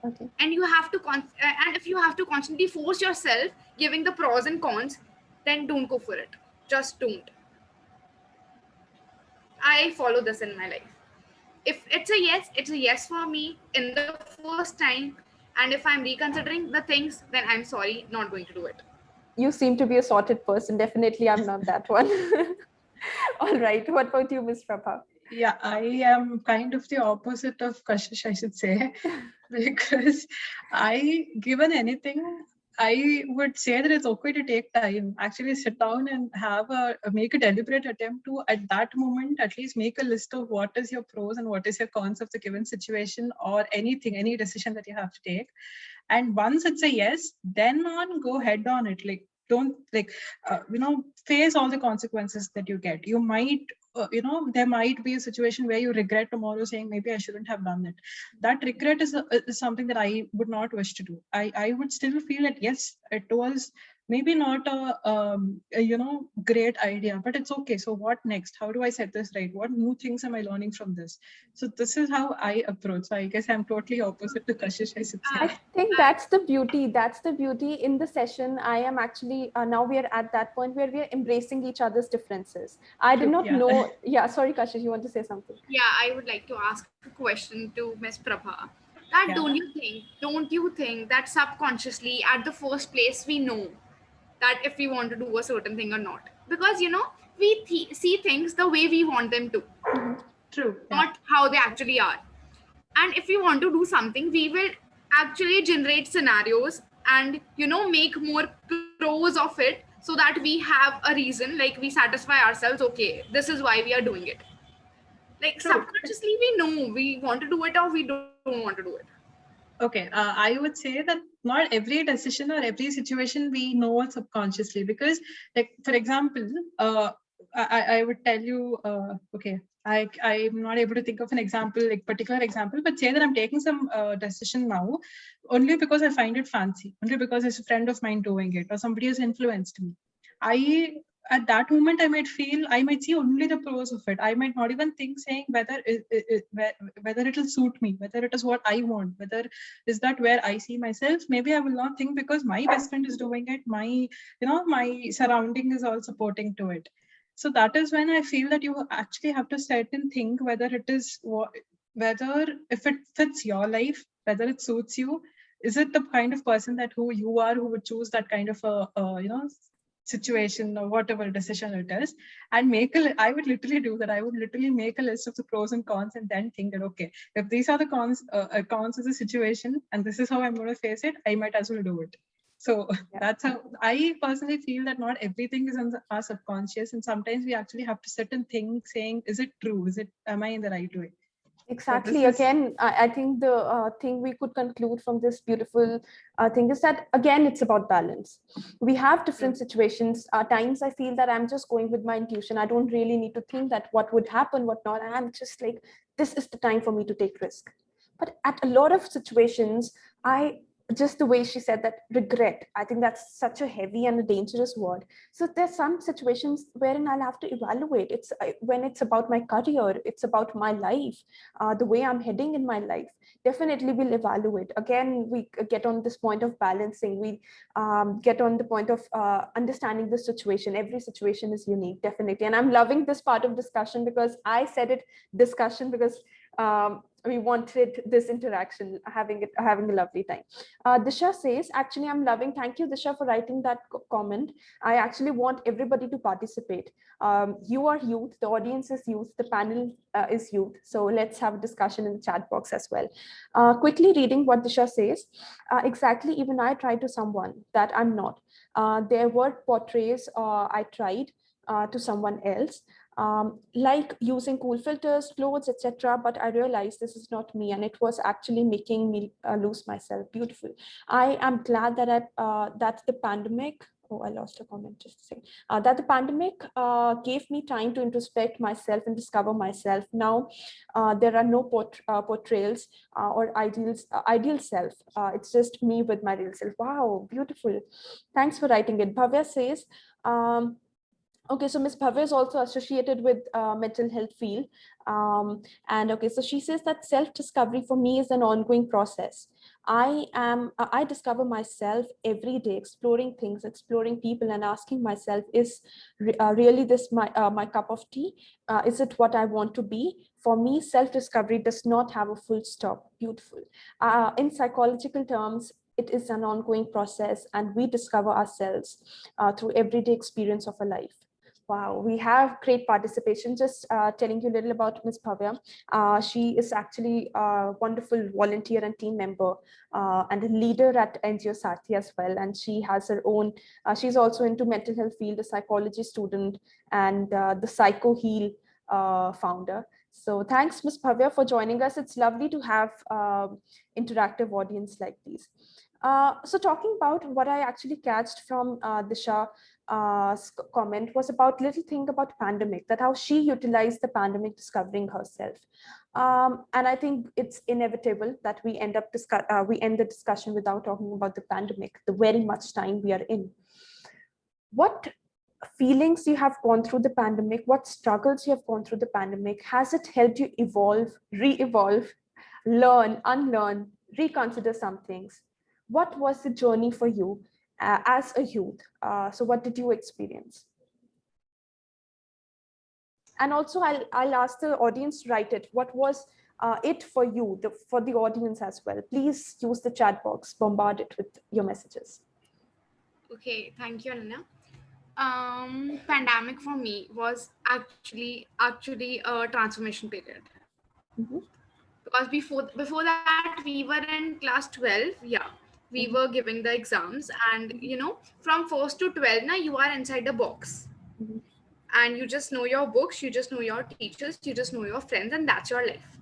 [SPEAKER 2] Okay.
[SPEAKER 3] And you have to and if you have to constantly force yourself giving the pros and cons, then don't go for it. Just don't. I follow this in my life. If it's a yes, it's a yes for me in the first time. And if I'm reconsidering the things, then I'm sorry, not going to do it.
[SPEAKER 2] You seem to be a sorted person. Definitely, I'm not that one. All right. What about you, Ms. Prabha?
[SPEAKER 1] Yeah, I am kind of the opposite of Kashish, I should say, because given anything, I would say that it's okay to take time. Actually, sit down and make a deliberate attempt to, at that moment, at least make a list of what is your pros and what is your cons of the given situation or anything, any decision that you have to take. And once it's a yes, then on go head on it. Like, don't face all the consequences that you get. You might there might be a situation where you regret tomorrow, saying maybe I shouldn't have done it. That regret is something that I would not wish to do. I would still feel that yes, it was maybe not a great idea, but it's okay. So what next? How do I set this right? What new things am I learning from this? So this is how I approach. So I guess I'm totally opposite to Kashish, I should
[SPEAKER 2] I
[SPEAKER 1] say.
[SPEAKER 2] think that's the beauty. That's the beauty in the session. I am actually now we are at that point where we are embracing each other's differences. I did not
[SPEAKER 1] Yeah.
[SPEAKER 2] know. Yeah, sorry, Kashish, you want to say something?
[SPEAKER 3] Yeah, I would like to ask a question to Miss Prabha. That
[SPEAKER 1] Yeah.
[SPEAKER 3] don't you think that subconsciously at the first place we know that if we want to do a certain thing or not? Because we see things the way we want them to,
[SPEAKER 1] True. Yeah.
[SPEAKER 3] not how they actually are. And if we want to do something, we will actually generate scenarios and make more pros of it, so that we have a reason, like we satisfy ourselves, okay, this is why we are doing it. Like
[SPEAKER 1] True.
[SPEAKER 3] subconsciously we know we want to do it or we don't want to do it.
[SPEAKER 1] Okay, I would say that not every decision or every situation we know it subconsciously, because, like, for example, I would tell you, okay, I'm not able to think of an example, like particular example, but say that I'm taking some decision now only because I find it fancy, only because it's a friend of mine doing it or somebody has influenced me. I At that moment I might see only the pros of it. I might not even think saying whether it'll suit me, whether it is what I want, whether is that where I see myself. Maybe I will not think because my best friend is doing it, my surrounding is all supporting to it. So that is when I feel that you actually have to sit and think whether it is whether if it fits your life, whether it suits you. Is it the kind of person that who you are who would choose that kind of a situation or whatever decision it is, and I would literally do that. I would literally make a list of the pros and cons and then think that, okay, if these are the cons of the situation and this is how I'm going to face it, I might as well do it. So that's how I personally feel that not everything is in our subconscious, and sometimes we actually have to sit and think, saying, is it true? Am I in the right way?
[SPEAKER 2] Exactly. Again, I think the thing we could conclude from this beautiful thing is that, again, it's about balance. We have different situations. Times I feel that I'm just going with my intuition. I don't really need to think that what would happen, what not. I'm just like, this is the time for me to take risk. But at a lot of situations, just the way she said that, regret, I think that's such a heavy and a dangerous word. So there's some situations wherein I'll have to evaluate. It's when it's about my career, it's about my life, the way I'm heading in my life. Definitely we'll evaluate. Again, we get on this point of balancing. We get on the point of understanding the situation. Every situation is unique, definitely. And I'm loving this part of discussion, because I said it discussion because we wanted this interaction, having a lovely time. Disha says, actually, I'm loving, thank you, Disha, for writing that comment. I actually want everybody to participate. You are youth, the audience is youth, the panel is youth. So let's have a discussion in the chat box as well. Quickly reading what Disha says. Exactly, even I tried to someone that I'm not. There were portraits I tried to someone else. Like using cool filters, clothes, etc. But I realized this is not me, and it was actually making me lose myself. Beautiful. I am glad that that the pandemic. Oh, I lost a comment. Just a second. That the pandemic gave me time to introspect myself and discover myself. Now, there are no portrayals or ideal self. It's just me with my real self. Wow, beautiful. Thanks for writing it. Bhavya says. Okay, so Ms. Bhavya is also associated with mental health field. And okay, so she says that self-discovery for me is an ongoing process. I discover myself every day, exploring things, exploring people, and asking myself, is really this my cup of tea? Is it what I want to be? For me, self-discovery does not have a full stop. Beautiful. In psychological terms, it is an ongoing process, and we discover ourselves through everyday experience of a life. Wow, we have great participation. Just telling you a little about Ms. Bhavya. She is actually a wonderful volunteer and team member and a leader at NGO Sarthi as well. And she has her own, she's also into mental health field, a psychology student, and the Psycho Heal founder. So thanks, Ms. Bhavya, for joining us. It's lovely to have interactive audience like these. So talking about what I actually catched from Disha comment was about little thing about pandemic, that how she utilized the pandemic discovering herself. And I think it's inevitable that we end the discussion without talking about the pandemic, the very much time we are in. What feelings you have gone through the pandemic, what struggles you have gone through the pandemic, has it helped you evolve, re-evolve, learn, unlearn, reconsider some things? What was the journey for you as a youth? So what did you experience? And also I'll ask the audience to write it. What was it for you, for the audience as well? Please use the chat box, bombard it with your messages.
[SPEAKER 3] Okay, thank you, Ananya. Pandemic for me was actually a transformation period.
[SPEAKER 2] Mm-hmm.
[SPEAKER 3] Because before that we were in class 12. Yeah, we were giving the exams, and from first to 12 now you are inside a box,
[SPEAKER 2] Mm-hmm.
[SPEAKER 3] and you just know your books, you just know your teachers, you just know your friends, and that's your life.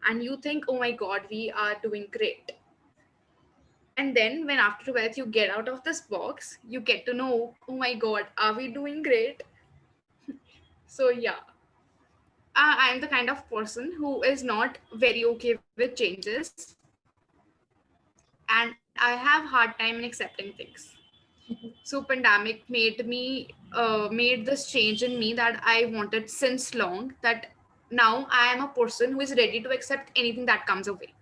[SPEAKER 3] And you think, oh my god, we are doing great. And then when after 12th you get out of this box, you get to know, oh my god, are we doing great? So yeah, I'm the kind of person who is not very okay with changes, and I have hard time in accepting things. So pandemic made this change in me that I wanted since long, that now I am a person who is ready to accept anything that comes away.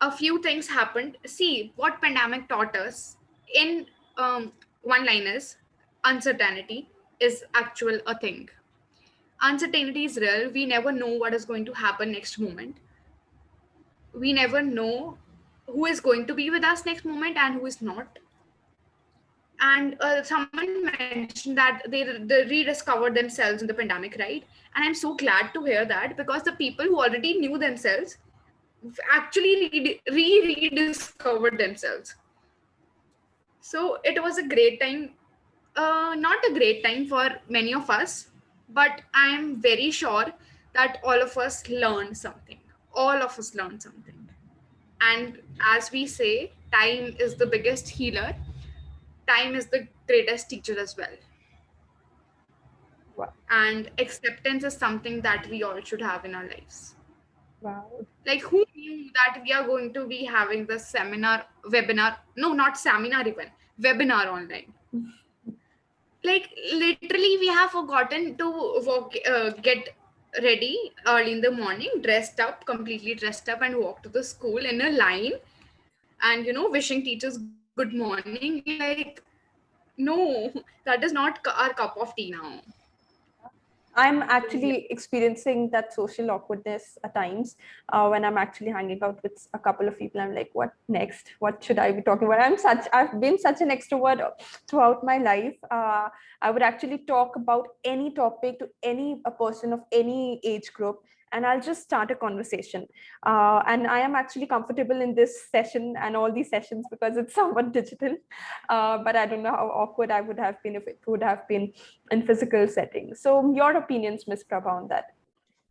[SPEAKER 3] A few things happened. See, what pandemic taught us in one line is uncertainty is actual a thing. Uncertainty is real. We never know what is going to happen next moment. We never know who is going to be with us next moment and who is not. And someone mentioned that they rediscovered themselves in the pandemic, right? And I'm so glad to hear that, because the people who already knew themselves actually rediscovered themselves. So it was a great time. Not a great time for many of us, but I am very sure that all of us learned something. All of us learned something. And as we say, time is the biggest healer. Time is the greatest teacher as well.
[SPEAKER 2] Wow.
[SPEAKER 3] And acceptance is something that we all should have in our lives.
[SPEAKER 2] Wow.
[SPEAKER 3] Like, who knew that we are going to be having this seminar, webinar? No, not seminar even, webinar online. Like, literally, we have forgotten to get ready early in the morning, dressed up, completely dressed up, and walk to the school in a line, and wishing teachers good morning. Like, no, that is not our cup of tea now.
[SPEAKER 2] I'm actually experiencing that social awkwardness at times when I'm actually hanging out with a couple of people. I'm like, what next? What should I be talking about? I've been such an extrovert throughout my life. I would actually talk about any topic to any a person of any age group, and I'll just start a conversation. And I am actually comfortable in this session and all these sessions because it's somewhat digital. But I don't know how awkward I would have been if it would have been in physical settings. So your opinions, Ms. Prabha, on that?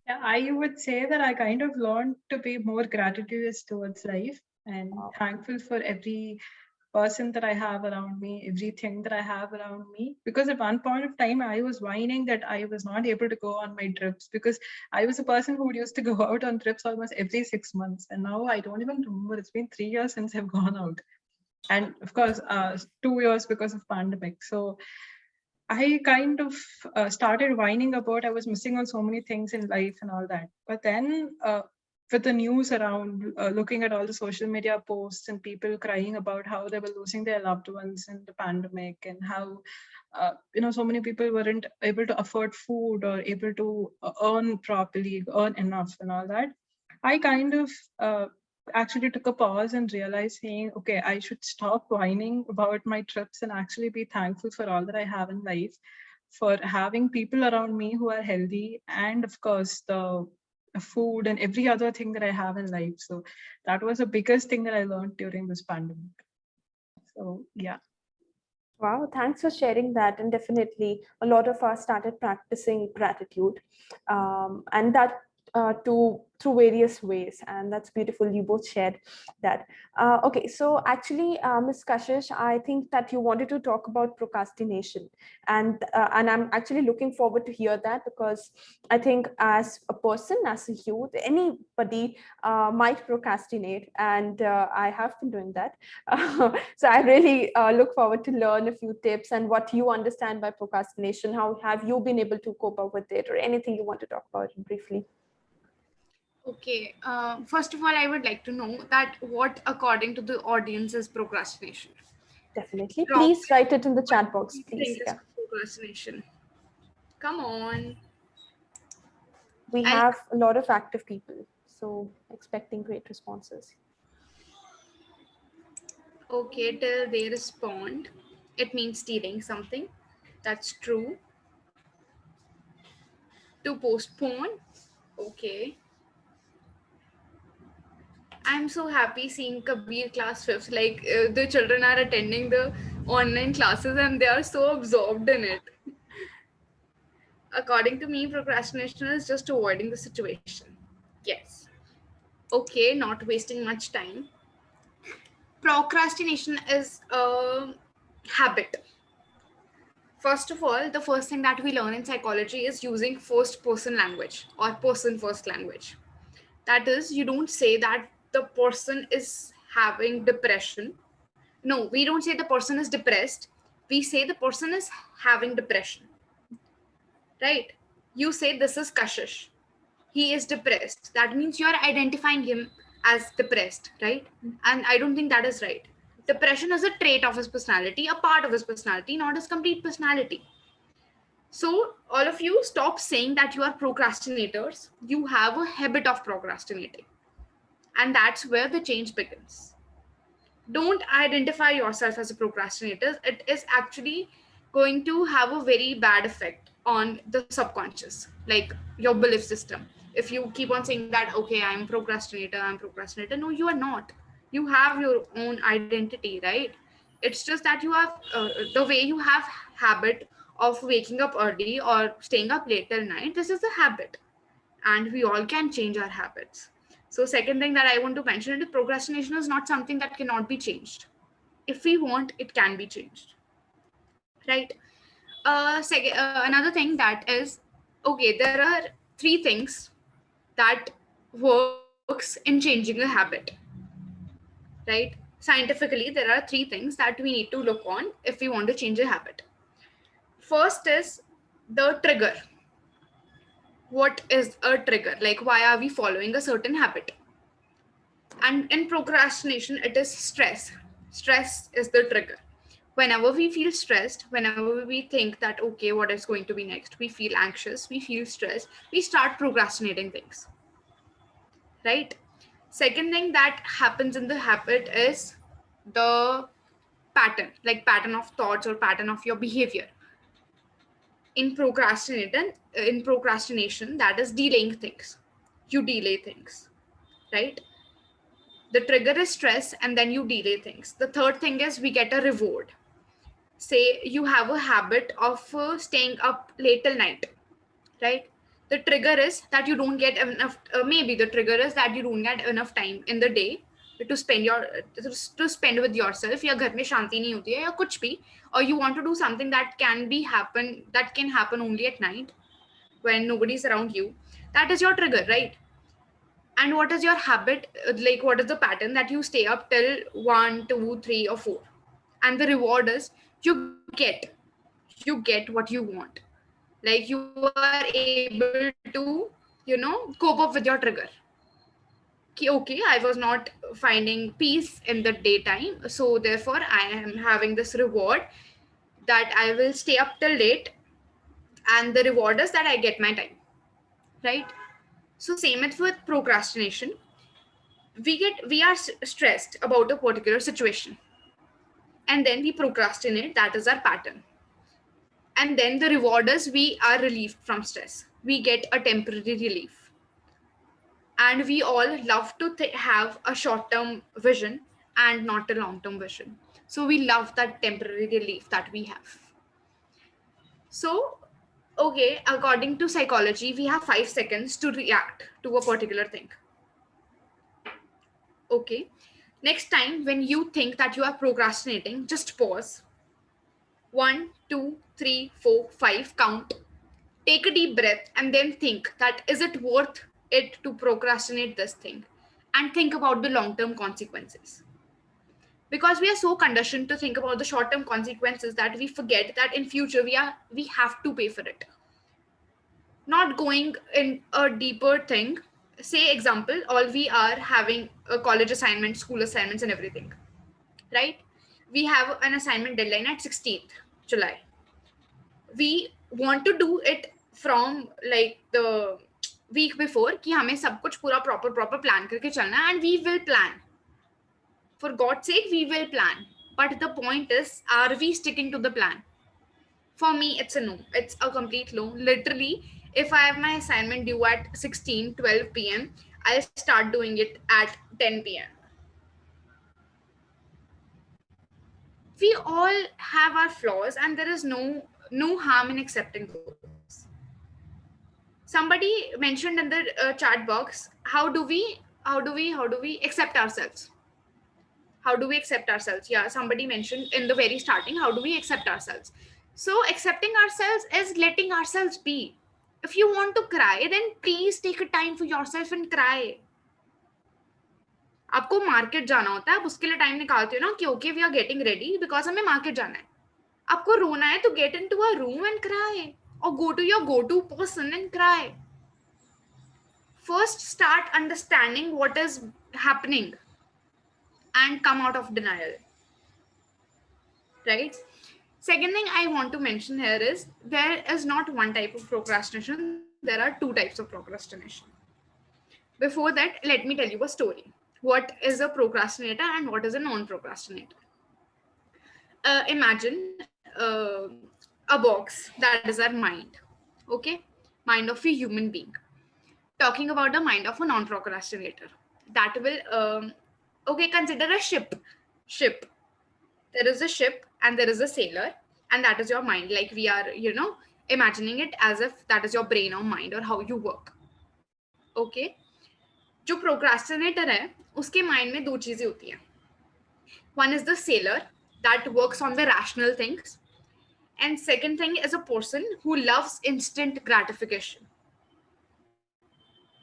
[SPEAKER 1] Yeah, I would say that I kind of learned to be more gratitude towards life and thankful for every person that I have around me, everything that I have around me. Because at one point of time, I was whining that I was not able to go on my trips, because I was a person who used to go out on trips almost every 6 months. And now I don't even remember. It's been 3 years since I've gone out. And of course, 2 years because of pandemic. So I kind of started whining about I was missing on so many things in life and all that. But then with the news around, looking at all the social media posts and people crying about how they were losing their loved ones in the pandemic, and how so many people weren't able to afford food or able to earn properly, earn enough and all that, I kind of actually took a pause and realized, saying, okay, I should stop whining about my trips and actually be thankful for all that I have in life. for having people around me who are healthy, and of course the food and every other thing that I have in life. So that was the biggest thing that I learned during this pandemic. So yeah.
[SPEAKER 2] Wow, thanks for sharing that. And definitely, a lot of us started practicing gratitude, and that through various ways. And that's beautiful. You both shared that. Okay, so actually, Ms. Kashish, I think that you wanted to talk about procrastination, and I'm actually looking forward to hear that, because I think as a person, as a youth, anybody might procrastinate, and I have been doing that. So I really look forward to learn a few tips and what you understand by procrastination. How have you been able to cope up with it, or anything you want to talk about briefly?
[SPEAKER 3] Okay. First of all, I would like to know that what, according to the audience, is procrastination.
[SPEAKER 2] Definitely.
[SPEAKER 3] Wrong.
[SPEAKER 2] Please write it in the
[SPEAKER 3] What
[SPEAKER 2] chat
[SPEAKER 3] do
[SPEAKER 2] box,
[SPEAKER 3] you
[SPEAKER 2] please.
[SPEAKER 3] think is
[SPEAKER 2] Yeah.
[SPEAKER 3] procrastination? Come on.
[SPEAKER 2] We
[SPEAKER 3] I'll,
[SPEAKER 2] have a lot of active people, so expecting great responses.
[SPEAKER 3] okay, till they respond, it means stealing something. That's true. To postpone. Okay. I'm so happy seeing Kabir class fifth. Like the children are attending the online classes and they are so absorbed in it. According to me, procrastination is just avoiding the situation. Yes. Okay, not wasting much time. Procrastination is a habit. First of all, the first thing that we learn in psychology is using first person language or person first language. That is, you don't say that the person is having depression. No, we don't say the person is depressed. We say the person is having depression. Right? You say this is Kashish. He is depressed. That means you are identifying him as depressed, right? And I don't think that is right. Depression is a trait of his personality, a part of his personality, not his complete personality. So, all of you stop saying that you are procrastinators. You have a habit of procrastinating. And that's where the change begins. Don't identify yourself as a procrastinator. It is actually going to have a very bad effect on the subconscious, like your belief system. If you keep on saying that, okay, I'm procrastinator, no, you are not. You have your own identity, right? It's just that you have the way you have habit of waking up early or staying up late till night. This is a habit, and we all can change our habits. So second thing that I want to mention is procrastination is not something that cannot be changed. If we want, it can be changed, right? Another thing that is, okay, there are three things that works in changing a habit, right? Scientifically, there are three things that we need to look on if we want to change a habit. First is the trigger. What is a trigger? Like, why are we following a certain habit? And in procrastination, it is stress. Stress is the trigger. Whenever we feel stressed, whenever we think that, okay, what is going to be next, we feel anxious, we feel stressed, we start procrastinating things, right? Second thing that happens in the habit is the pattern, like pattern of thoughts or pattern of your behavior. In procrastination, that is delaying things. You delay things, right? The trigger is stress, and then you delay things. The third thing is we get a reward. Say you have a habit of staying up late till night, right? The trigger is that you don't get enough, maybe the trigger is that you don't get enough time in the day to spend with yourself, या घर में शांति नहीं होती है या कुछ भी, or you want to do something that can happen only at night when nobody's around you. That is your trigger, right? And what is your habit, like what is the pattern that you stay up till 1, 2, 3, or 4, and the reward is you get what you want. Like you are able to cope up with your trigger. Okay, I was not finding peace in the daytime, so therefore I am having this reward that I will stay up till late, and the reward is that I get my time, right? So same it with procrastination. We are stressed about a particular situation, and then we procrastinate. That is our pattern. And then the reward is we are relieved from stress. We get a temporary relief. And we all love to have a short-term vision and not a long-term vision. So we love that temporary relief that we have. So, okay, according to psychology, we have 5 seconds to react to a particular thing. Okay. Next time when you think that you are procrastinating, just pause. 1, 2, 3, 4, 5, count. Take a deep breath and then think that is it worth it to procrastinate this thing? And think about the long-term consequences. Because we are so conditioned to think about the short-term consequences that we forget that in future we have to pay for it. Not going in a deeper thing. Say example, all we are having a college assignment, school assignments and everything. Right? We have an assignment deadline at 16th July. We want to do it from like the week before कि हमें सब कुछ पूरा proper plan करके चलना है, and we will plan. For God's sake, we will plan. But the point is, are we sticking to the plan? For me, it's a no. It's a complete no. Literally, if I have my assignment due at 12 p.m., I'll start doing it at 10 p.m. We all have our flaws, and there is no harm in accepting those. Somebody mentioned in the chat box, how do we accept ourselves? How do we accept ourselves? Yeah, somebody mentioned in the very starting, how do we accept ourselves? So accepting ourselves is letting ourselves be. If you want to cry, then please take a time for yourself and cry. आपको market जाना होता है, आप उसके लिए time निकालते हो ना कि okay we are getting ready because हमें मार्केट जाना है. आपको रोना है तो get into a room and cry, or go to your go-to person and cry. First, start understanding what is happening and come out of denial. Right? Second thing I want to mention here is there is not one type of procrastination, there are two types of procrastination. Before that, let me tell you a story. What is a procrastinator and what is a non-procrastinator? Imagine a box that is our mind, okay? Mind of a human being. Talking about the mind of a non-procrastinator. That will, okay, consider a ship. Ship. There is a ship and there is a sailor, and that is your mind. Like we are, imagining it as if that is your brain or mind or how you work. Okay? जो procrastinator है, उसके mind में दो चीजें होती हैं. One is the sailor that works on the rational things. And second thing is a person who loves instant gratification.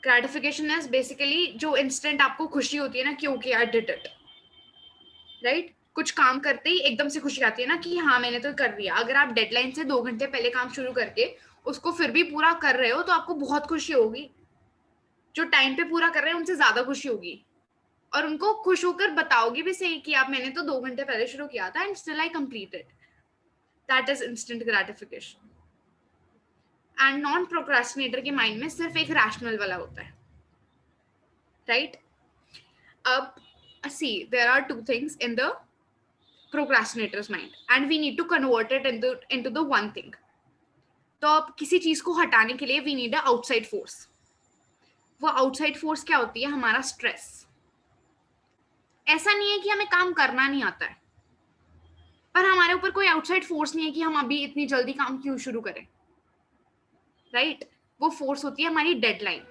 [SPEAKER 3] Gratification is basically जो instant आपको खुशी होती है ना कि okay I did it. Right? कुछ काम करते ही एकदम से खुशी आती है ना कि हाँ मैंने तो कर दिया. अगर आप डेडलाइन से 2 घंटे पहले काम शुरू करके उसको फिर भी पूरा कर रहे हो तो आपको बहुत खुशी होगी. जो टाइम पे पूरा कर रहे हैं उनसे ज्यादा खुशी होगी, और उनको खुश होकर बताओगे भी सही कि आप मैंने तो 2 घंटे पहले शुरू किया था and still I completed. That is instant gratification. And non procrastinator के माइंड में सिर्फ एक रैशनल वाला होता है. राइट? अब see there are two things in the procrastinator's mind and we need to convert it into the one thing. तो अब किसी चीज को हटाने के लिए we need a outside force. वो outside force क्या होती है? हमारा स्ट्रेस. ऐसा नहीं है कि हमें काम करना नहीं आता है, पर हमारे ऊपर कोई आउटसाइड फोर्स नहीं है कि हम अभी इतनी जल्दी काम क्यों शुरू करें. राइट? वो फोर्स होती है हमारी deadline.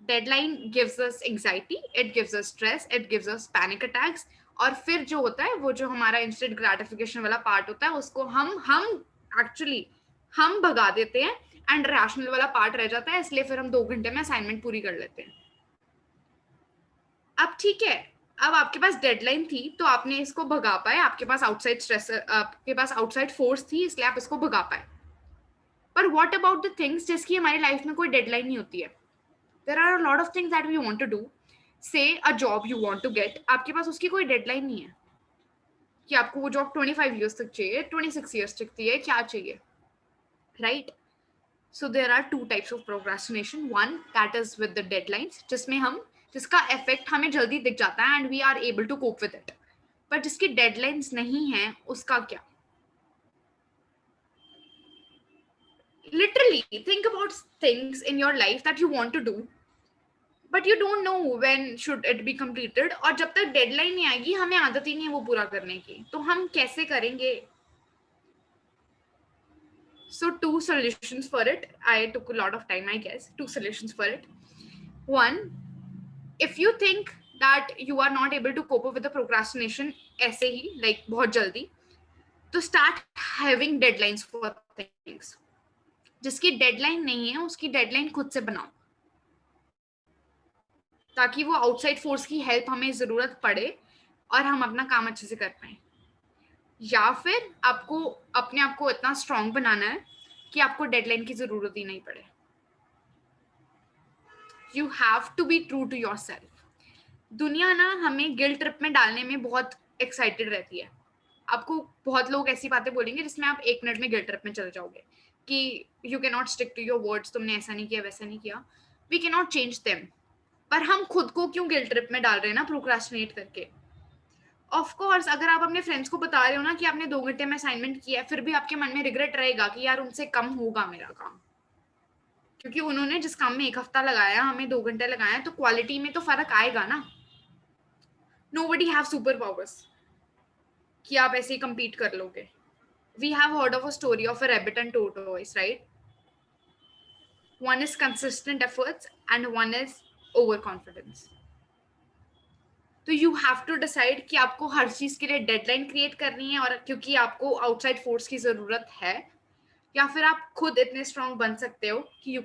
[SPEAKER 3] Deadline gives us anxiety, it gives us stress, it gives us panic attacks. और फिर जो होता है वो जो हमारा इंस्टेंट ग्रेटिफिकेशन वाला पार्ट होता है उसको हम भगा देते हैं एंड रैशनल वाला पार्ट रह जाता है. इसलिए फिर हम 2 घंटे में असाइनमेंट पूरी कर लेते हैं. अब ठीक है, अब आपके पास डेडलाइन थी तो आपने इसको भगा पाए. आपके पास आउटसाइड स्ट्रेस, आपके पास आउटसाइड फोर्स थी इसलिए आप इसको भगा पाए. पर व्हाट अबाउट द थिंग्स जिसकी हमारी लाइफ में कोई डेडलाइन नहीं होती है? There are a lot of things that we want to do. Say a job you want to get. आपके पास उसकी कोई डेडलाइन नहीं है कि आपको वो जॉब 25 years तक चाहिए, 26 years तक चाहिए, क्या चाहिए. Right? So there are two types of procrastination. One that is with the deadlines, जिसका effect हमें जल्दी दिख जाता है and we are able to cope with it. पर जिसकी deadlines नहीं है उसका क्या? Literally, think about things in your life that you want to do, but you don't know when should it be completed. और जब तक deadline नहीं आएगी, हमें आदत ही नहीं है वो पूरा करने की, तो हम कैसे करेंगे? So 2 solutions for it. I took a lot of time, I guess. 2 solutions for it. One, if you think that you are not able to cope up with the procrastination ऐसे ही like बहुत जल्दी, तो start having deadlines for things. जिसकी deadline नहीं है उसकी deadline खुद से बनाओ, ताकि वो outside force की help हमें जरूरत पड़े और हम अपना काम अच्छे से कर पाए. या फिर आपको अपने आप को इतना strong बनाना है कि आपको deadline की जरूरत ही नहीं पड़े. You have to be true to yourself. दुनिया ना हमें गिल्ट ट्रिप में डालने में बहुत एक्साइटेड रहती है. आपको बहुत लोग ऐसी बातें बोलेंगे जिसमें आप 1 मिनट में गिल्ट ट्रिप में चले जाओगे कि you can not stick to your words, तुमने ऐसा नहीं किया वैसा नहीं किया. We can not change them. पर हम खुद को क्यों गिल्ट ट्रिप में डाल रहे हैं ना प्रोक्रास्टिनेट करके. ऑफ कोर्स अगर आप अपने फ्रेंड्स को बता रहे हो ना कि आपने 2 घंटे में असाइनमेंट किया है, फिर भी आपके मन में रिग्रेट रहेगा कि यार उनसे कम होगा मेरा काम, क्योंकि उन्होंने जिस काम में 1 हफ्ता लगाया हमें 2 घंटे लगाया, तो क्वालिटी में तो फर्क आएगा ना. Nobody have superpowers कि आप ऐसे ही compete कर लोगे. We have heard of a story of a rabbit and tortoise, right? One is consistent efforts and one is overconfidence. तो you have to decide कि आपको हर चीज के लिए deadline create करनी है और क्योंकि आपको outside force की जरूरत है, या फिर आप खुद इतने strong बन सकते हो कि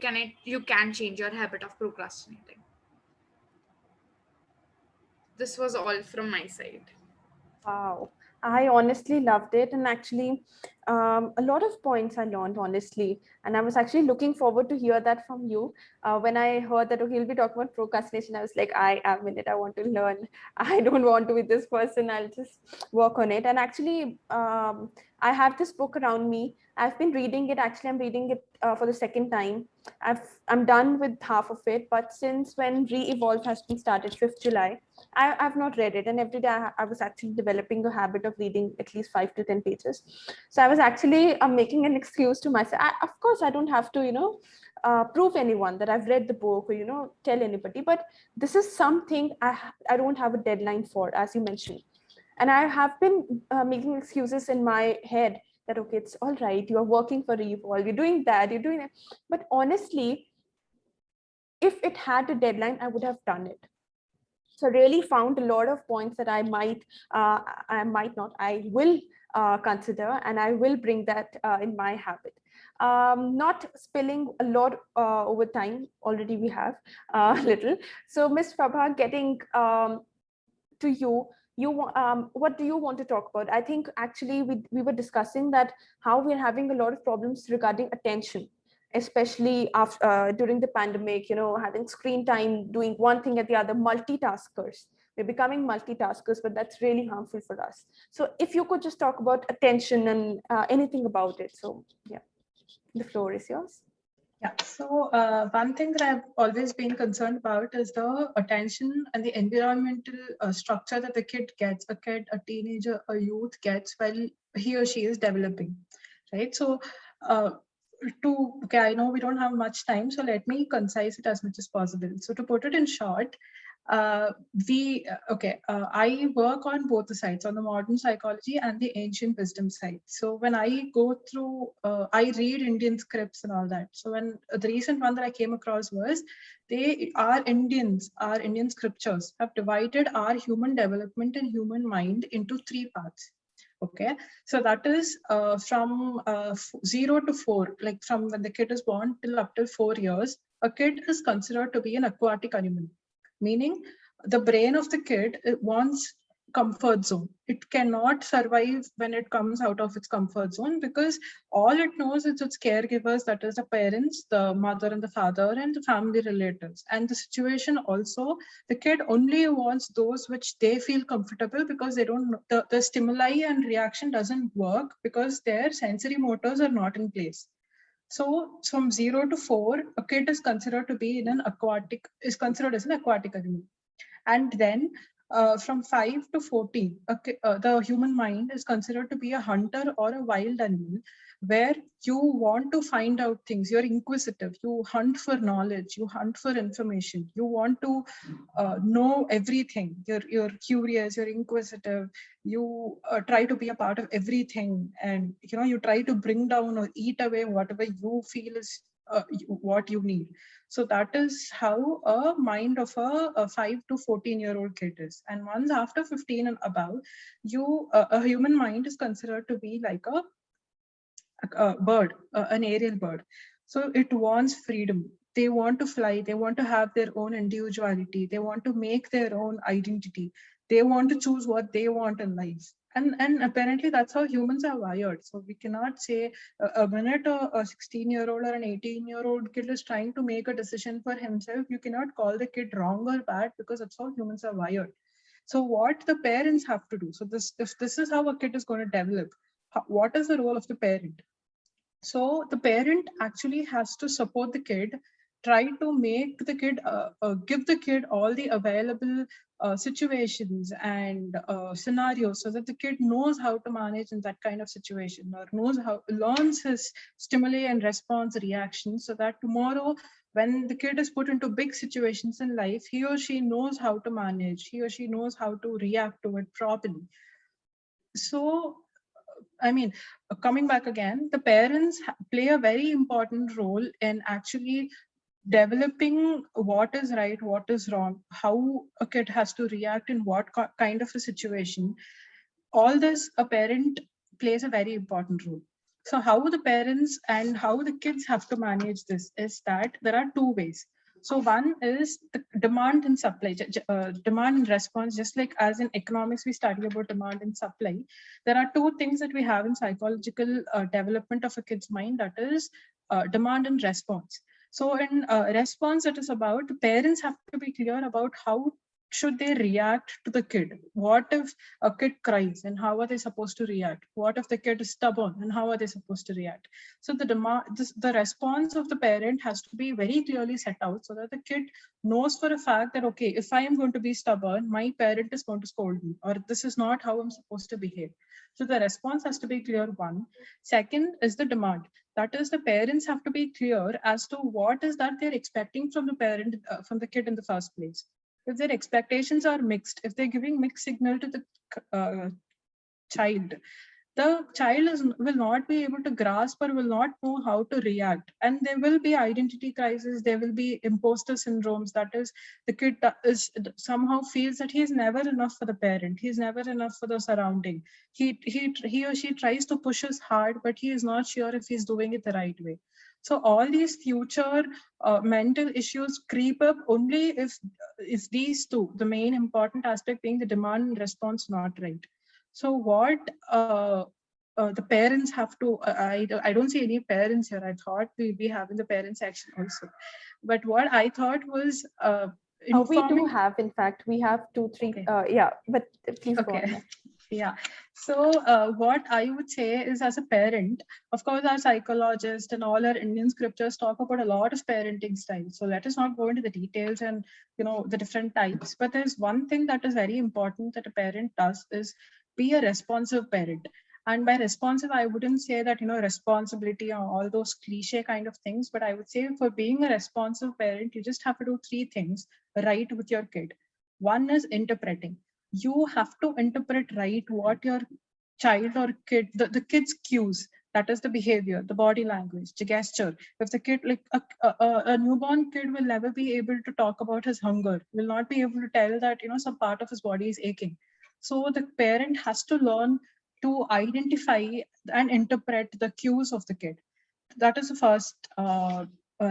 [SPEAKER 3] you can change your habit of procrastinating. This was all from my side.
[SPEAKER 2] Wow, I honestly loved it. And actually, a lot of points I learned, honestly. And I was actually looking forward to hear that from you. When I heard that, okay, he'll be talking about procrastination, I was like, I am in it. I want to learn. I don't want to be this person. I'll just work on it. And actually, I have this book around me. I've been reading it. Actually, I'm reading it for the second time. I'm done with half of it. But since when REvolve has been started, 5th July, I've not read it, and every day I was actually developing a habit of reading at least 5 to 10 pages. So I was actually making an excuse to myself. Of course, I don't have to, prove anyone that I've read the book or tell anybody. But this is something I don't have a deadline for, as you mentioned, and I have been making excuses in my head that okay, it's all right. You are working for REvolve. You're doing that. You're doing it. But honestly, if it had a deadline, I would have done it. So really found a lot of points that I will consider, and I will bring that in my habit. Not spilling a lot over time, already we have a little. So Ms. Prabha, getting to you, what do you want to talk about? I think actually we were discussing that how we're having a lot of problems regarding attention, especially after during the pandemic, having screen time, doing one thing at the other, multitaskers. We're becoming multitaskers, but that's really harmful for us. So if you could just talk about attention and anything about it. So yeah, the floor is yours.
[SPEAKER 1] Yeah, so one thing that I've always been concerned about is the attention and the environmental structure that a kid, a teenager, a youth gets while he or she is developing, right? So I know we don't have much time, so let me concise it as much as possible. So to put it in short, I work on both the sides, on the modern psychology and the ancient wisdom side. So when I go through, I read Indian scripts and all that. So when the recent one that I came across was, our Indian scriptures have divided our human development and human mind into 3 parts. Okay, so that is from 0 to 4, like from when the kid is born till up till 4 years, a kid is considered to be an aquatic animal, meaning the brain of the kid wants comfort zone. It cannot survive when it comes out of its comfort zone, because all it knows is its caregivers, that is the parents, the mother and the father, and the family relatives. And the situation also, the kid only wants those which they feel comfortable, because they don't know, the stimuli and reaction doesn't work because their sensory motors are not in place. So from 0 to 4, a kid is considered to be considered as an aquatic animal. And then from 5 to 14, the human mind is considered to be a hunter or a wild animal, where you want to find out things. You're inquisitive. You hunt for knowledge. You hunt for information. You want to know everything. You're curious. You're inquisitive. You try to be a part of everything, and you try to bring down or eat away whatever you feel is what you need. So that is how a mind of a 5 to 14-year-old kid is. And once after 15 and above, a human mind is considered to be like a bird, an aerial bird. So it wants freedom. They want to fly. They want to have their own individuality. They want to make their own identity. They want to choose what they want in life. And apparently that's how humans are wired. So we cannot say a minute a 16-year-old or an 18-year-old kid is trying to make a decision for himself. You cannot call the kid wrong or bad, because that's how humans are wired. So what the parents have to do, so if this is how a kid is going to develop, what is the role of the parent? So the parent actually has to support the kid, try to make the kid, give the kid all the available situations and scenarios, so that the kid knows how to manage in that kind of situation, or learns his stimuli and response reactions, so that tomorrow when the kid is put into big situations in life, he or she knows how to manage, he or she knows how to react to it properly. So I mean, coming back again, the parents play a very important role in actually developing what is right, what is wrong, how a kid has to react in what kind of a situation. All this, a parent plays a very important role. So how the parents and how the kids have to manage this is that there are two ways. So one is the demand and supply, demand and response. Just like as in economics, we study about demand and supply. There are two things that we have in psychological development of a kid's mind, that is demand and response. So in response, it is about the parents have to be clear about how should they react to the kid. What if a kid cries, and how are they supposed to react? What if the kid is stubborn, and how are they supposed to react? So the response of the parent has to be very clearly set out, so that the kid knows for a fact that, okay, if I am going to be stubborn, my parent is going to scold me, or this is not how I'm supposed to behave. So the response has to be clear, one. Second is the demand. That is, the parents have to be clear as to what is that they're expecting from the parent, from the kid in the first place. If their expectations are mixed, if they're giving mixed signal to the child, the child will not be able to grasp or will not know how to react. And there will be identity crisis, there will be imposter syndromes. That is, the kid somehow feels that he's never enough for the parent, he's never enough for the surrounding. He or she tries to push us hard, but he is not sure if he's doing it the right way. So all these future mental issues creep up only if these two, the main important aspect being the demand and response, not right. So what the parents have to, I don't see any parents here. I thought we'd be having the parent section also. But what I thought was
[SPEAKER 2] we do have, in fact, we have 2, 3, okay. Yeah, but please go on.
[SPEAKER 1] Yeah. So what I would say is, as a parent, of course, our psychologists and all our Indian scriptures talk about a lot of parenting styles. So let us not go into the details and, the different types. But there's one thing that is very important that a parent does is be a responsive parent. And by responsive, I wouldn't say that, responsibility or all those cliche kind of things, but I would say for being a responsive parent, you just have to do 3 things right with your kid. One is interpreting. You have to interpret right what your child or kid, the kid's cues, that is the behavior, the body language, the gesture. If the kid, like a newborn kid will never be able to talk about his hunger, will not be able to tell that, some part of his body is aching. So the parent has to learn to identify and interpret the cues of the kid. That is the first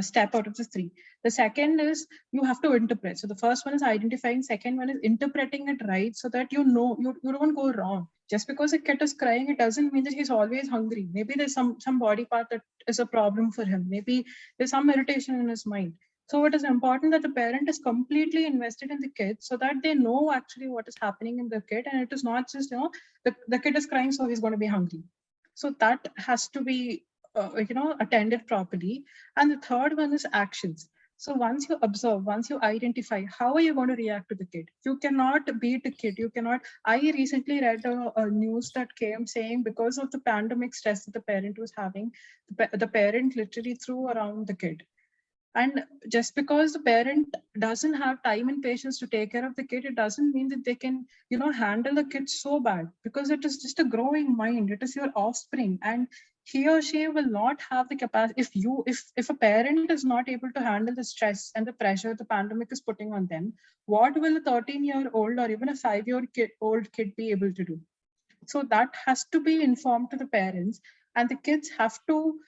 [SPEAKER 1] step out of the 3. The second is you have to interpret. So the first one is identifying, second one is interpreting it right, so that you don't go wrong. Just because a kid is crying, it doesn't mean that he's always hungry. Maybe there's some body part that is a problem for him. Maybe there's some irritation in his mind. So it is important that the parent is completely invested in the kid, so that they know actually what is happening in the kid, and it is not just, the kid is crying, so he's going to be hungry. So that has to be attended properly. And the third one is actions. So once you observe, once you identify, how are you going to react to the kid? You cannot beat a kid. You cannot. I recently read a news that came saying because of the pandemic stress that the parent was having, the parent literally threw around the kid. And just because the parent doesn't have time and patience to take care of the kid, it doesn't mean that they can, handle the kid so bad, because it is just a growing mind. It is your offspring, and he or she will not have the capacity. If a parent is not able to handle the stress and the pressure the pandemic is putting on them, what will a 13-year-old or even a 5-year-old kid be able to do? So that has to be informed to the parents, and the kids have to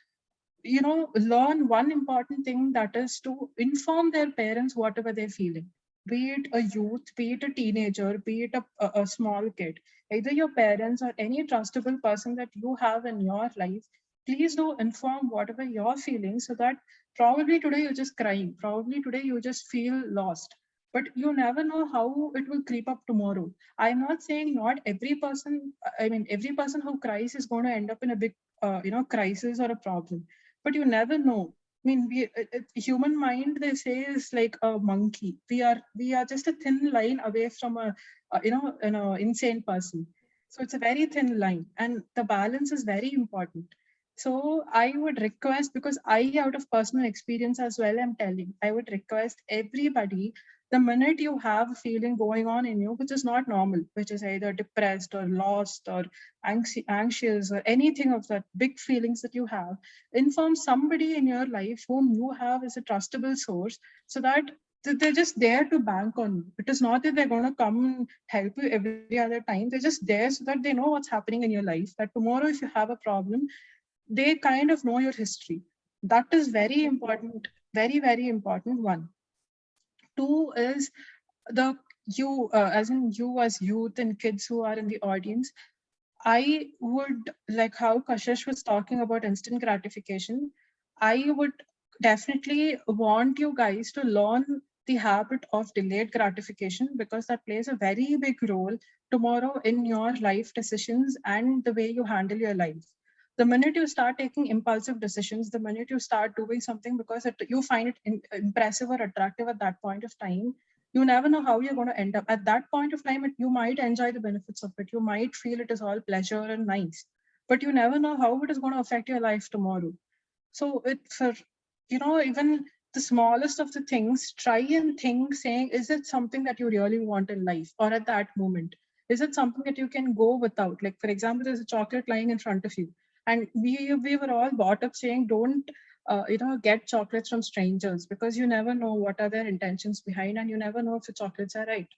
[SPEAKER 1] learn one important thing, that is to inform their parents whatever they're feeling. Be it a youth, be it a teenager, be it a small kid, either your parents or any trustable person that you have in your life, please do inform whatever you're feeling, so that probably today you're just crying, probably today you just feel lost, but you never know how it will creep up tomorrow. I'm not saying not every person, I mean, every person who cries is going to end up in a big crisis or a problem, but you never know. I mean, human mind, they say, is like a monkey. We are just a thin line away from insane person. So it's a very thin line, and the balance is very important. So I would request, because I, out of personal experience as well, I'm telling, I would request everybody, the minute you have a feeling going on in you which is not normal, which is either depressed or lost or anxious or anything of that big feelings that you have, inform somebody in your life whom you have as a trustable source, so that they're just there to bank on you. It is not that they're going to come and help you every other time. They're just there so that they know what's happening in your life, that tomorrow if you have a problem, they kind of know your history. That is very important, very, very important. One. Two is the as in you as youth and kids who are in the audience, I would, like how Kashish was talking about instant gratification, I would definitely want you guys to learn the habit of delayed gratification, because that plays a very big role tomorrow in your life decisions and the way you handle your life. The minute you start taking impulsive decisions, the minute you start doing something because you find it impressive or attractive at that point of time, you never know how you're going to end up. At that point of time, you might enjoy the benefits of it. You might feel it is all pleasure and nice, but you never know how it is going to affect your life tomorrow. So it's for, even the smallest of the things, try and think saying, is it something that you really want in life or at that moment? Is it something that you can go without? Like, for example, there's a chocolate lying in front of you. And we were all brought up saying, don't get chocolates from strangers, because you never know what are their intentions behind, and you never know if the chocolates are right.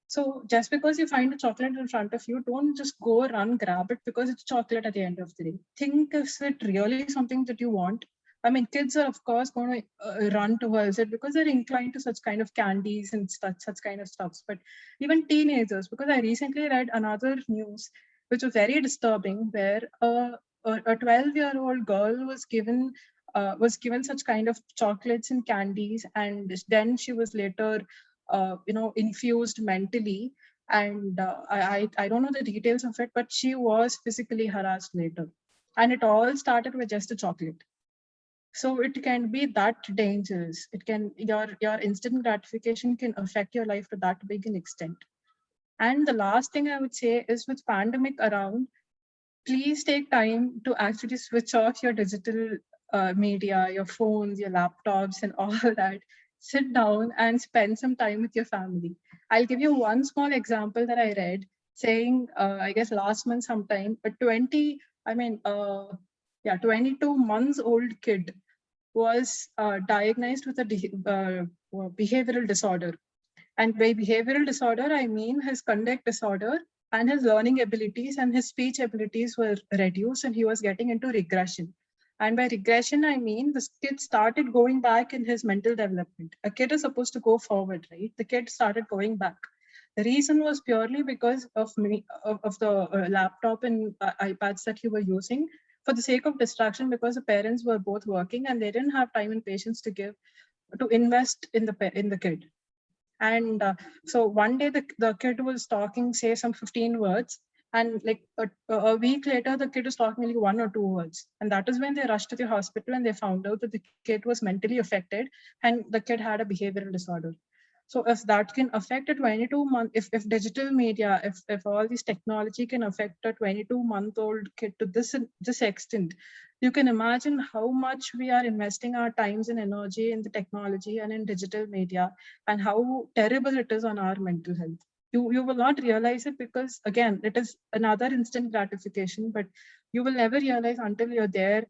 [SPEAKER 1] So just because you find a chocolate in front of you, don't just go run grab it because it's chocolate at the end of the day. Think, is it really something that you want? I mean, kids are of course going to run towards it because they're inclined to such kind of candies and such kind of stuffs. But even teenagers, because I recently read another news which was very disturbing, where a 12-year-old girl was given such kind of chocolates and candies, and then she was later infused mentally, and I don't know the details of it, but she was physically harassed later, and it all started with just a chocolate. So it can be that dangerous. It can, your instant gratification can affect your life to that big an extent. And the last thing I would say is, with pandemic around, please take time to actually switch off your digital media, your phones, your laptops, and all that. Sit down and spend some time with your family. I'll give you one small example that I read saying, I guess last month sometime, a 22 months old kid was diagnosed with a behavioral disorder. And by behavioral disorder, I mean his conduct disorder, and his learning abilities and his speech abilities were reduced, and he was getting into regression. And by regression, I mean this kid started going back in his mental development. A kid is supposed to go forward, right? The kid started going back. The reason was purely because of the laptop and iPads that he was using for the sake of distraction, because the parents were both working and they didn't have time and patience to invest in the kid. And so one day the kid was talking, say some 15 words, And like a week later, the kid was talking only 1 or 2 words. And that is when they rushed to the hospital and they found out that the kid was mentally affected and the kid had a behavioral disorder. So if that can affect a 22-month, if digital media, if all this technology can affect a 22-month-old kid to this extent, you can imagine how much we are investing our times and energy in the technology and in digital media, and how terrible it is on our mental health. You will not realize it because, again, it is another instant gratification, but you will never realize until you're there,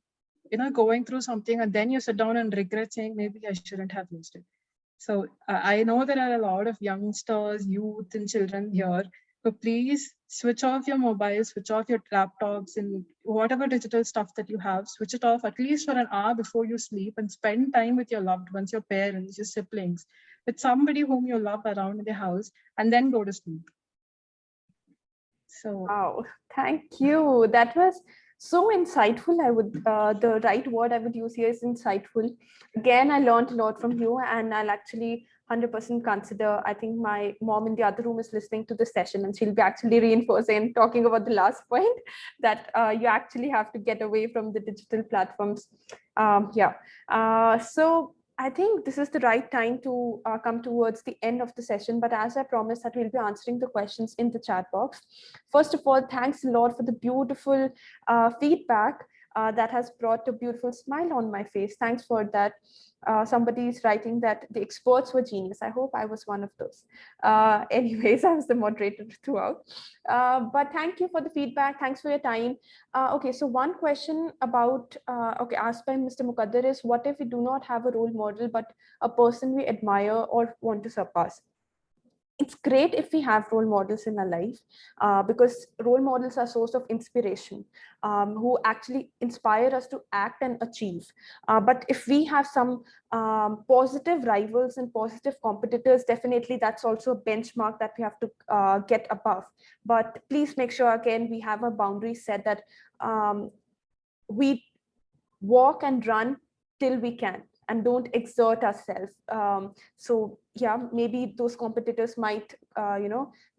[SPEAKER 1] going through something, and then you sit down and regret saying, maybe I shouldn't have used it. So I know there are a lot of youngsters, youth, and children here. So please switch off your mobiles, switch off your laptops, and whatever digital stuff that you have, switch it off at least for an hour before you sleep, and spend time with your loved ones, your parents, your siblings, with somebody whom you love around in the house, and then go to sleep. So
[SPEAKER 2] wow, thank you. That was so insightful. I would the right word I would use here is insightful. Again, I learned a lot from you, and I'll actually 100% consider. I think my mom in the other room is listening to this session, and she'll be actually reinforcing, talking about the last point, that you actually have to get away from the digital platforms. Yeah. So I think this is the right time to come towards the end of the session. But as I promised that we'll be answering the questions in the chat box. First of all, thanks a lot for the beautiful feedback that has brought a beautiful smile on my face. Thanks for that. Somebody is writing that the experts were genius. I hope I was one of those. Anyways, I was the moderator throughout. But thank you for the feedback. Thanks for your time. Okay, so one question about, asked by Mr. Muqaddar is, what if we do not have a role model, but a person we admire or want to surpass? It's great if we have role models in our life, because role models are a source of inspiration, who actually inspire us to act and achieve. But if we have some positive rivals and positive competitors, definitely that's also a benchmark that we have to get above. But please make sure, again, we have a boundary set that we walk and run till we can, and don't exert ourselves. So yeah, maybe those competitors might,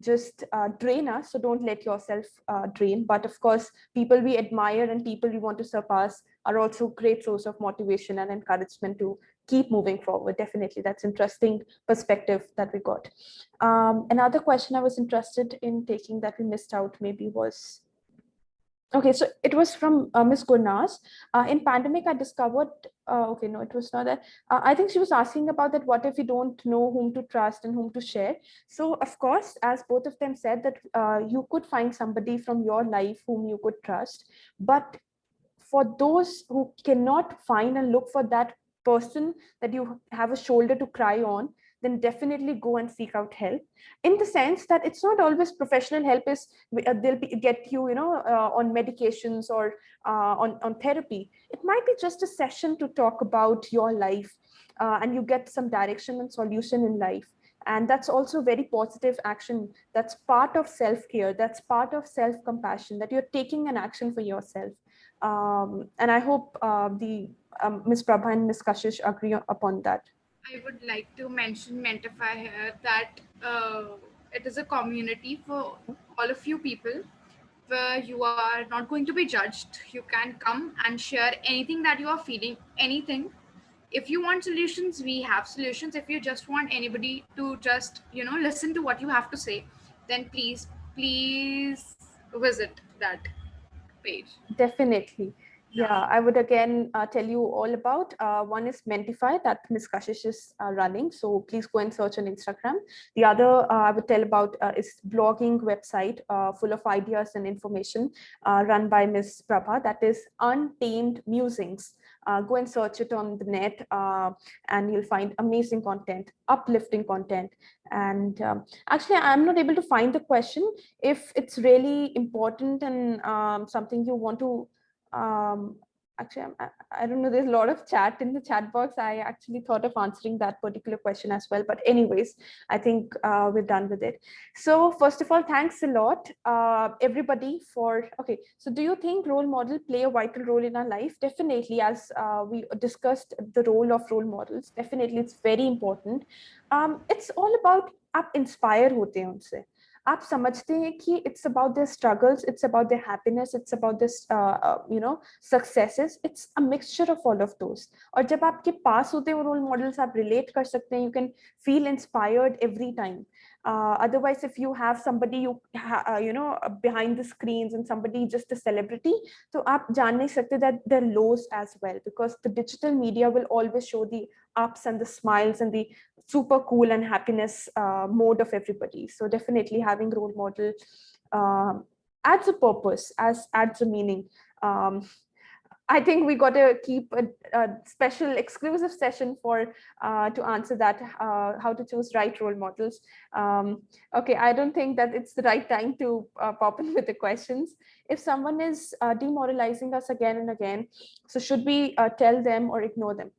[SPEAKER 2] just drain us. So don't let yourself drain. But of course, people we admire and people we want to surpass are also great source of motivation and encouragement to keep moving forward. Definitely, that's interesting perspective that we got. Another question I was interested in taking that we missed out maybe was, okay, so it was from Ms. Gurnaz. In pandemic, I discovered, okay, no, it was not that. I think she was asking about that, what if we don't know whom to trust and whom to share? So of course, as both of them said, that you could find somebody from your life whom you could trust. But for those who cannot find and look for that person that you have a shoulder to cry on, then definitely go and seek out help, in the sense that it's not always professional help is they'll get you, on medications or on therapy. It might be just a session to talk about your life, and you get some direction and solution in life. And that's also very positive action. That's part of self-care. That's part of self-compassion, that you're taking an action for yourself. And I hope the Ms. Prabha and Ms. Kashish agree upon that.
[SPEAKER 3] I would like to mention Mentify here that it is a community for all of you people where you are not going to be judged. You can come and share anything that you are feeling, anything. If you want solutions, we have solutions. If you just want anybody to just, listen to what you have to say, then please visit that page.
[SPEAKER 2] Definitely.
[SPEAKER 3] Yeah.
[SPEAKER 2] Yeah, I would again tell you all about, one is Mentify that Ms. Kashish is running. So please go and search on Instagram. The other I would tell about is blogging website full of ideas and information run by Ms. Prabha, that is Untamed Musings. Go and search it on the net, and you'll find amazing content, uplifting content. And actually, I'm not able to find the question. If it's really important and something you want to, actually, I don't know, there's a lot of chat in the chat box. I actually thought of answering that particular question as well. But anyways, I think we're done with it. So first of all, thanks a lot, everybody for, okay. So do you think role model play a vital role in our life? Definitely, as we discussed the role of role models, definitely it's very important. It's all about आप inspire होते हैं उनसे. आप समझते हैं कि it's about their struggles, it's about their happiness, it's about this successes, it's a mixture of all of those. और जब आपके पास होते हैं वो role models, आप relate कर सकते हैं, you can feel inspired every time. Otherwise, if you have somebody behind the screens and somebody just a celebrity, so आप जान नहीं सकते that there are lows as well, because the digital media will always show the ups and the smiles and the super cool and happiness mode of everybody. So definitely having role model adds a purpose, adds a meaning. I think we got to keep a special exclusive session for to answer that, how to choose right role models. Okay, I don't think that it's the right time to pop in with the questions. If someone is demoralizing us again and again, so should we tell them or ignore them?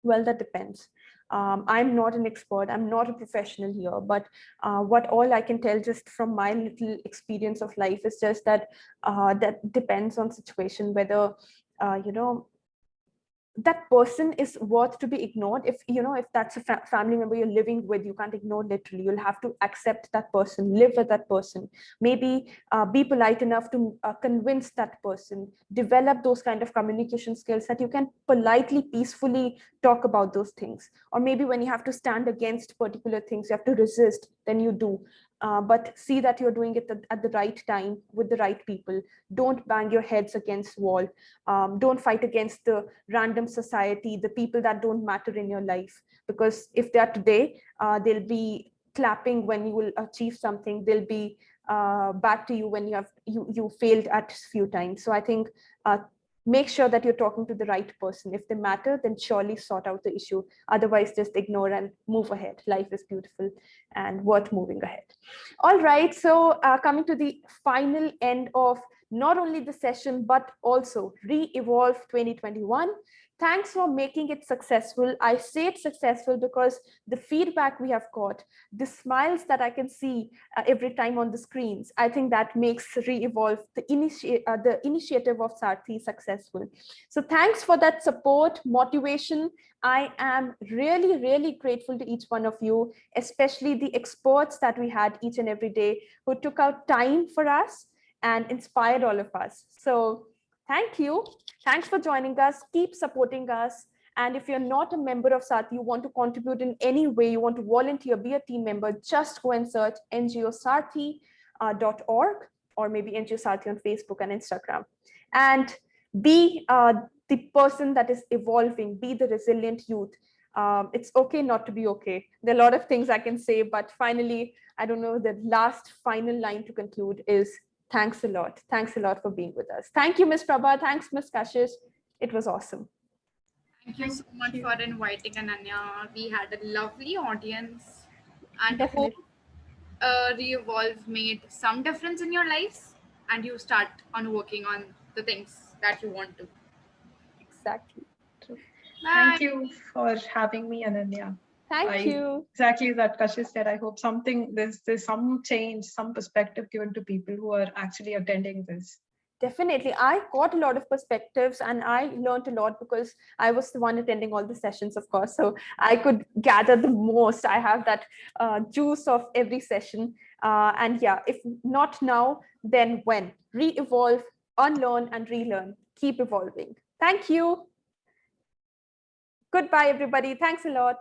[SPEAKER 2] Well, that depends. I'm not an expert, I'm not a professional here, but what all I can tell just from my little experience of life is just that that depends on situation, whether that person is worth to be ignored. If that's a family member you're living with, you can't ignore literally. You'll have to accept that person, live with that person, maybe be polite enough to convince that person, develop those kind of communication skills that you can politely, peacefully talk about those things. Or maybe when you have to stand against particular things, you have to resist, then you do. But see that you're doing it at the right time with the right people. Don't bang your heads against wall. Don't fight against the random society, the people that don't matter in your life. Because if they are today, they'll be clapping when you will achieve something. They'll be back to you when you failed at few times. So I think make sure that you're talking to the right person. If they matter, then surely sort out the issue. Otherwise, just ignore and move ahead. Life is beautiful and worth moving ahead. All right, so coming to the final end of not only the session, but also REvolve 2021. Thanks for making it successful. I say it's successful because the feedback we have got, the smiles that I can see every time on the screens, I think that makes REvolve, the initiative of Sarthi, successful. So thanks for that support, motivation. I am really, really grateful to each one of you, especially the experts that we had each and every day who took out time for us and inspired all of us. So thank you. Thanks for joining us. Keep supporting us. And if you're not a member of Sarthi, you want to contribute in any way, you want to volunteer, be a team member, just go and search ngosarthi.org or maybe NGO Sarthi on Facebook and Instagram. And be the person that is evolving, be the resilient youth. It's okay not to be okay. There are a lot of things I can say, but finally, I don't know, the last final line to conclude is thanks a lot. Thanks a lot for being with us. Thank you, Ms. Prabha. Thanks, Ms. Kashish. It was awesome.
[SPEAKER 3] Thank you so much for inviting Ananya. We had a lovely audience, and
[SPEAKER 2] Definitely.
[SPEAKER 3] hope REvolve made some difference in your lives, and you start on working on the things that you want to.
[SPEAKER 2] Exactly. True.
[SPEAKER 3] Bye.
[SPEAKER 1] Thank you for having me, Ananya.
[SPEAKER 2] Thank you.
[SPEAKER 1] Exactly that Kashish said. I hope there's some change, some perspective given to people who are actually attending this.
[SPEAKER 2] Definitely. I got a lot of perspectives and I learned a lot because I was the one attending all the sessions, of course. So I could gather the most. I have that juice of every session. And yeah, if not now, then when? REvolve, unlearn and relearn. Keep evolving. Thank you. Goodbye, everybody. Thanks a lot.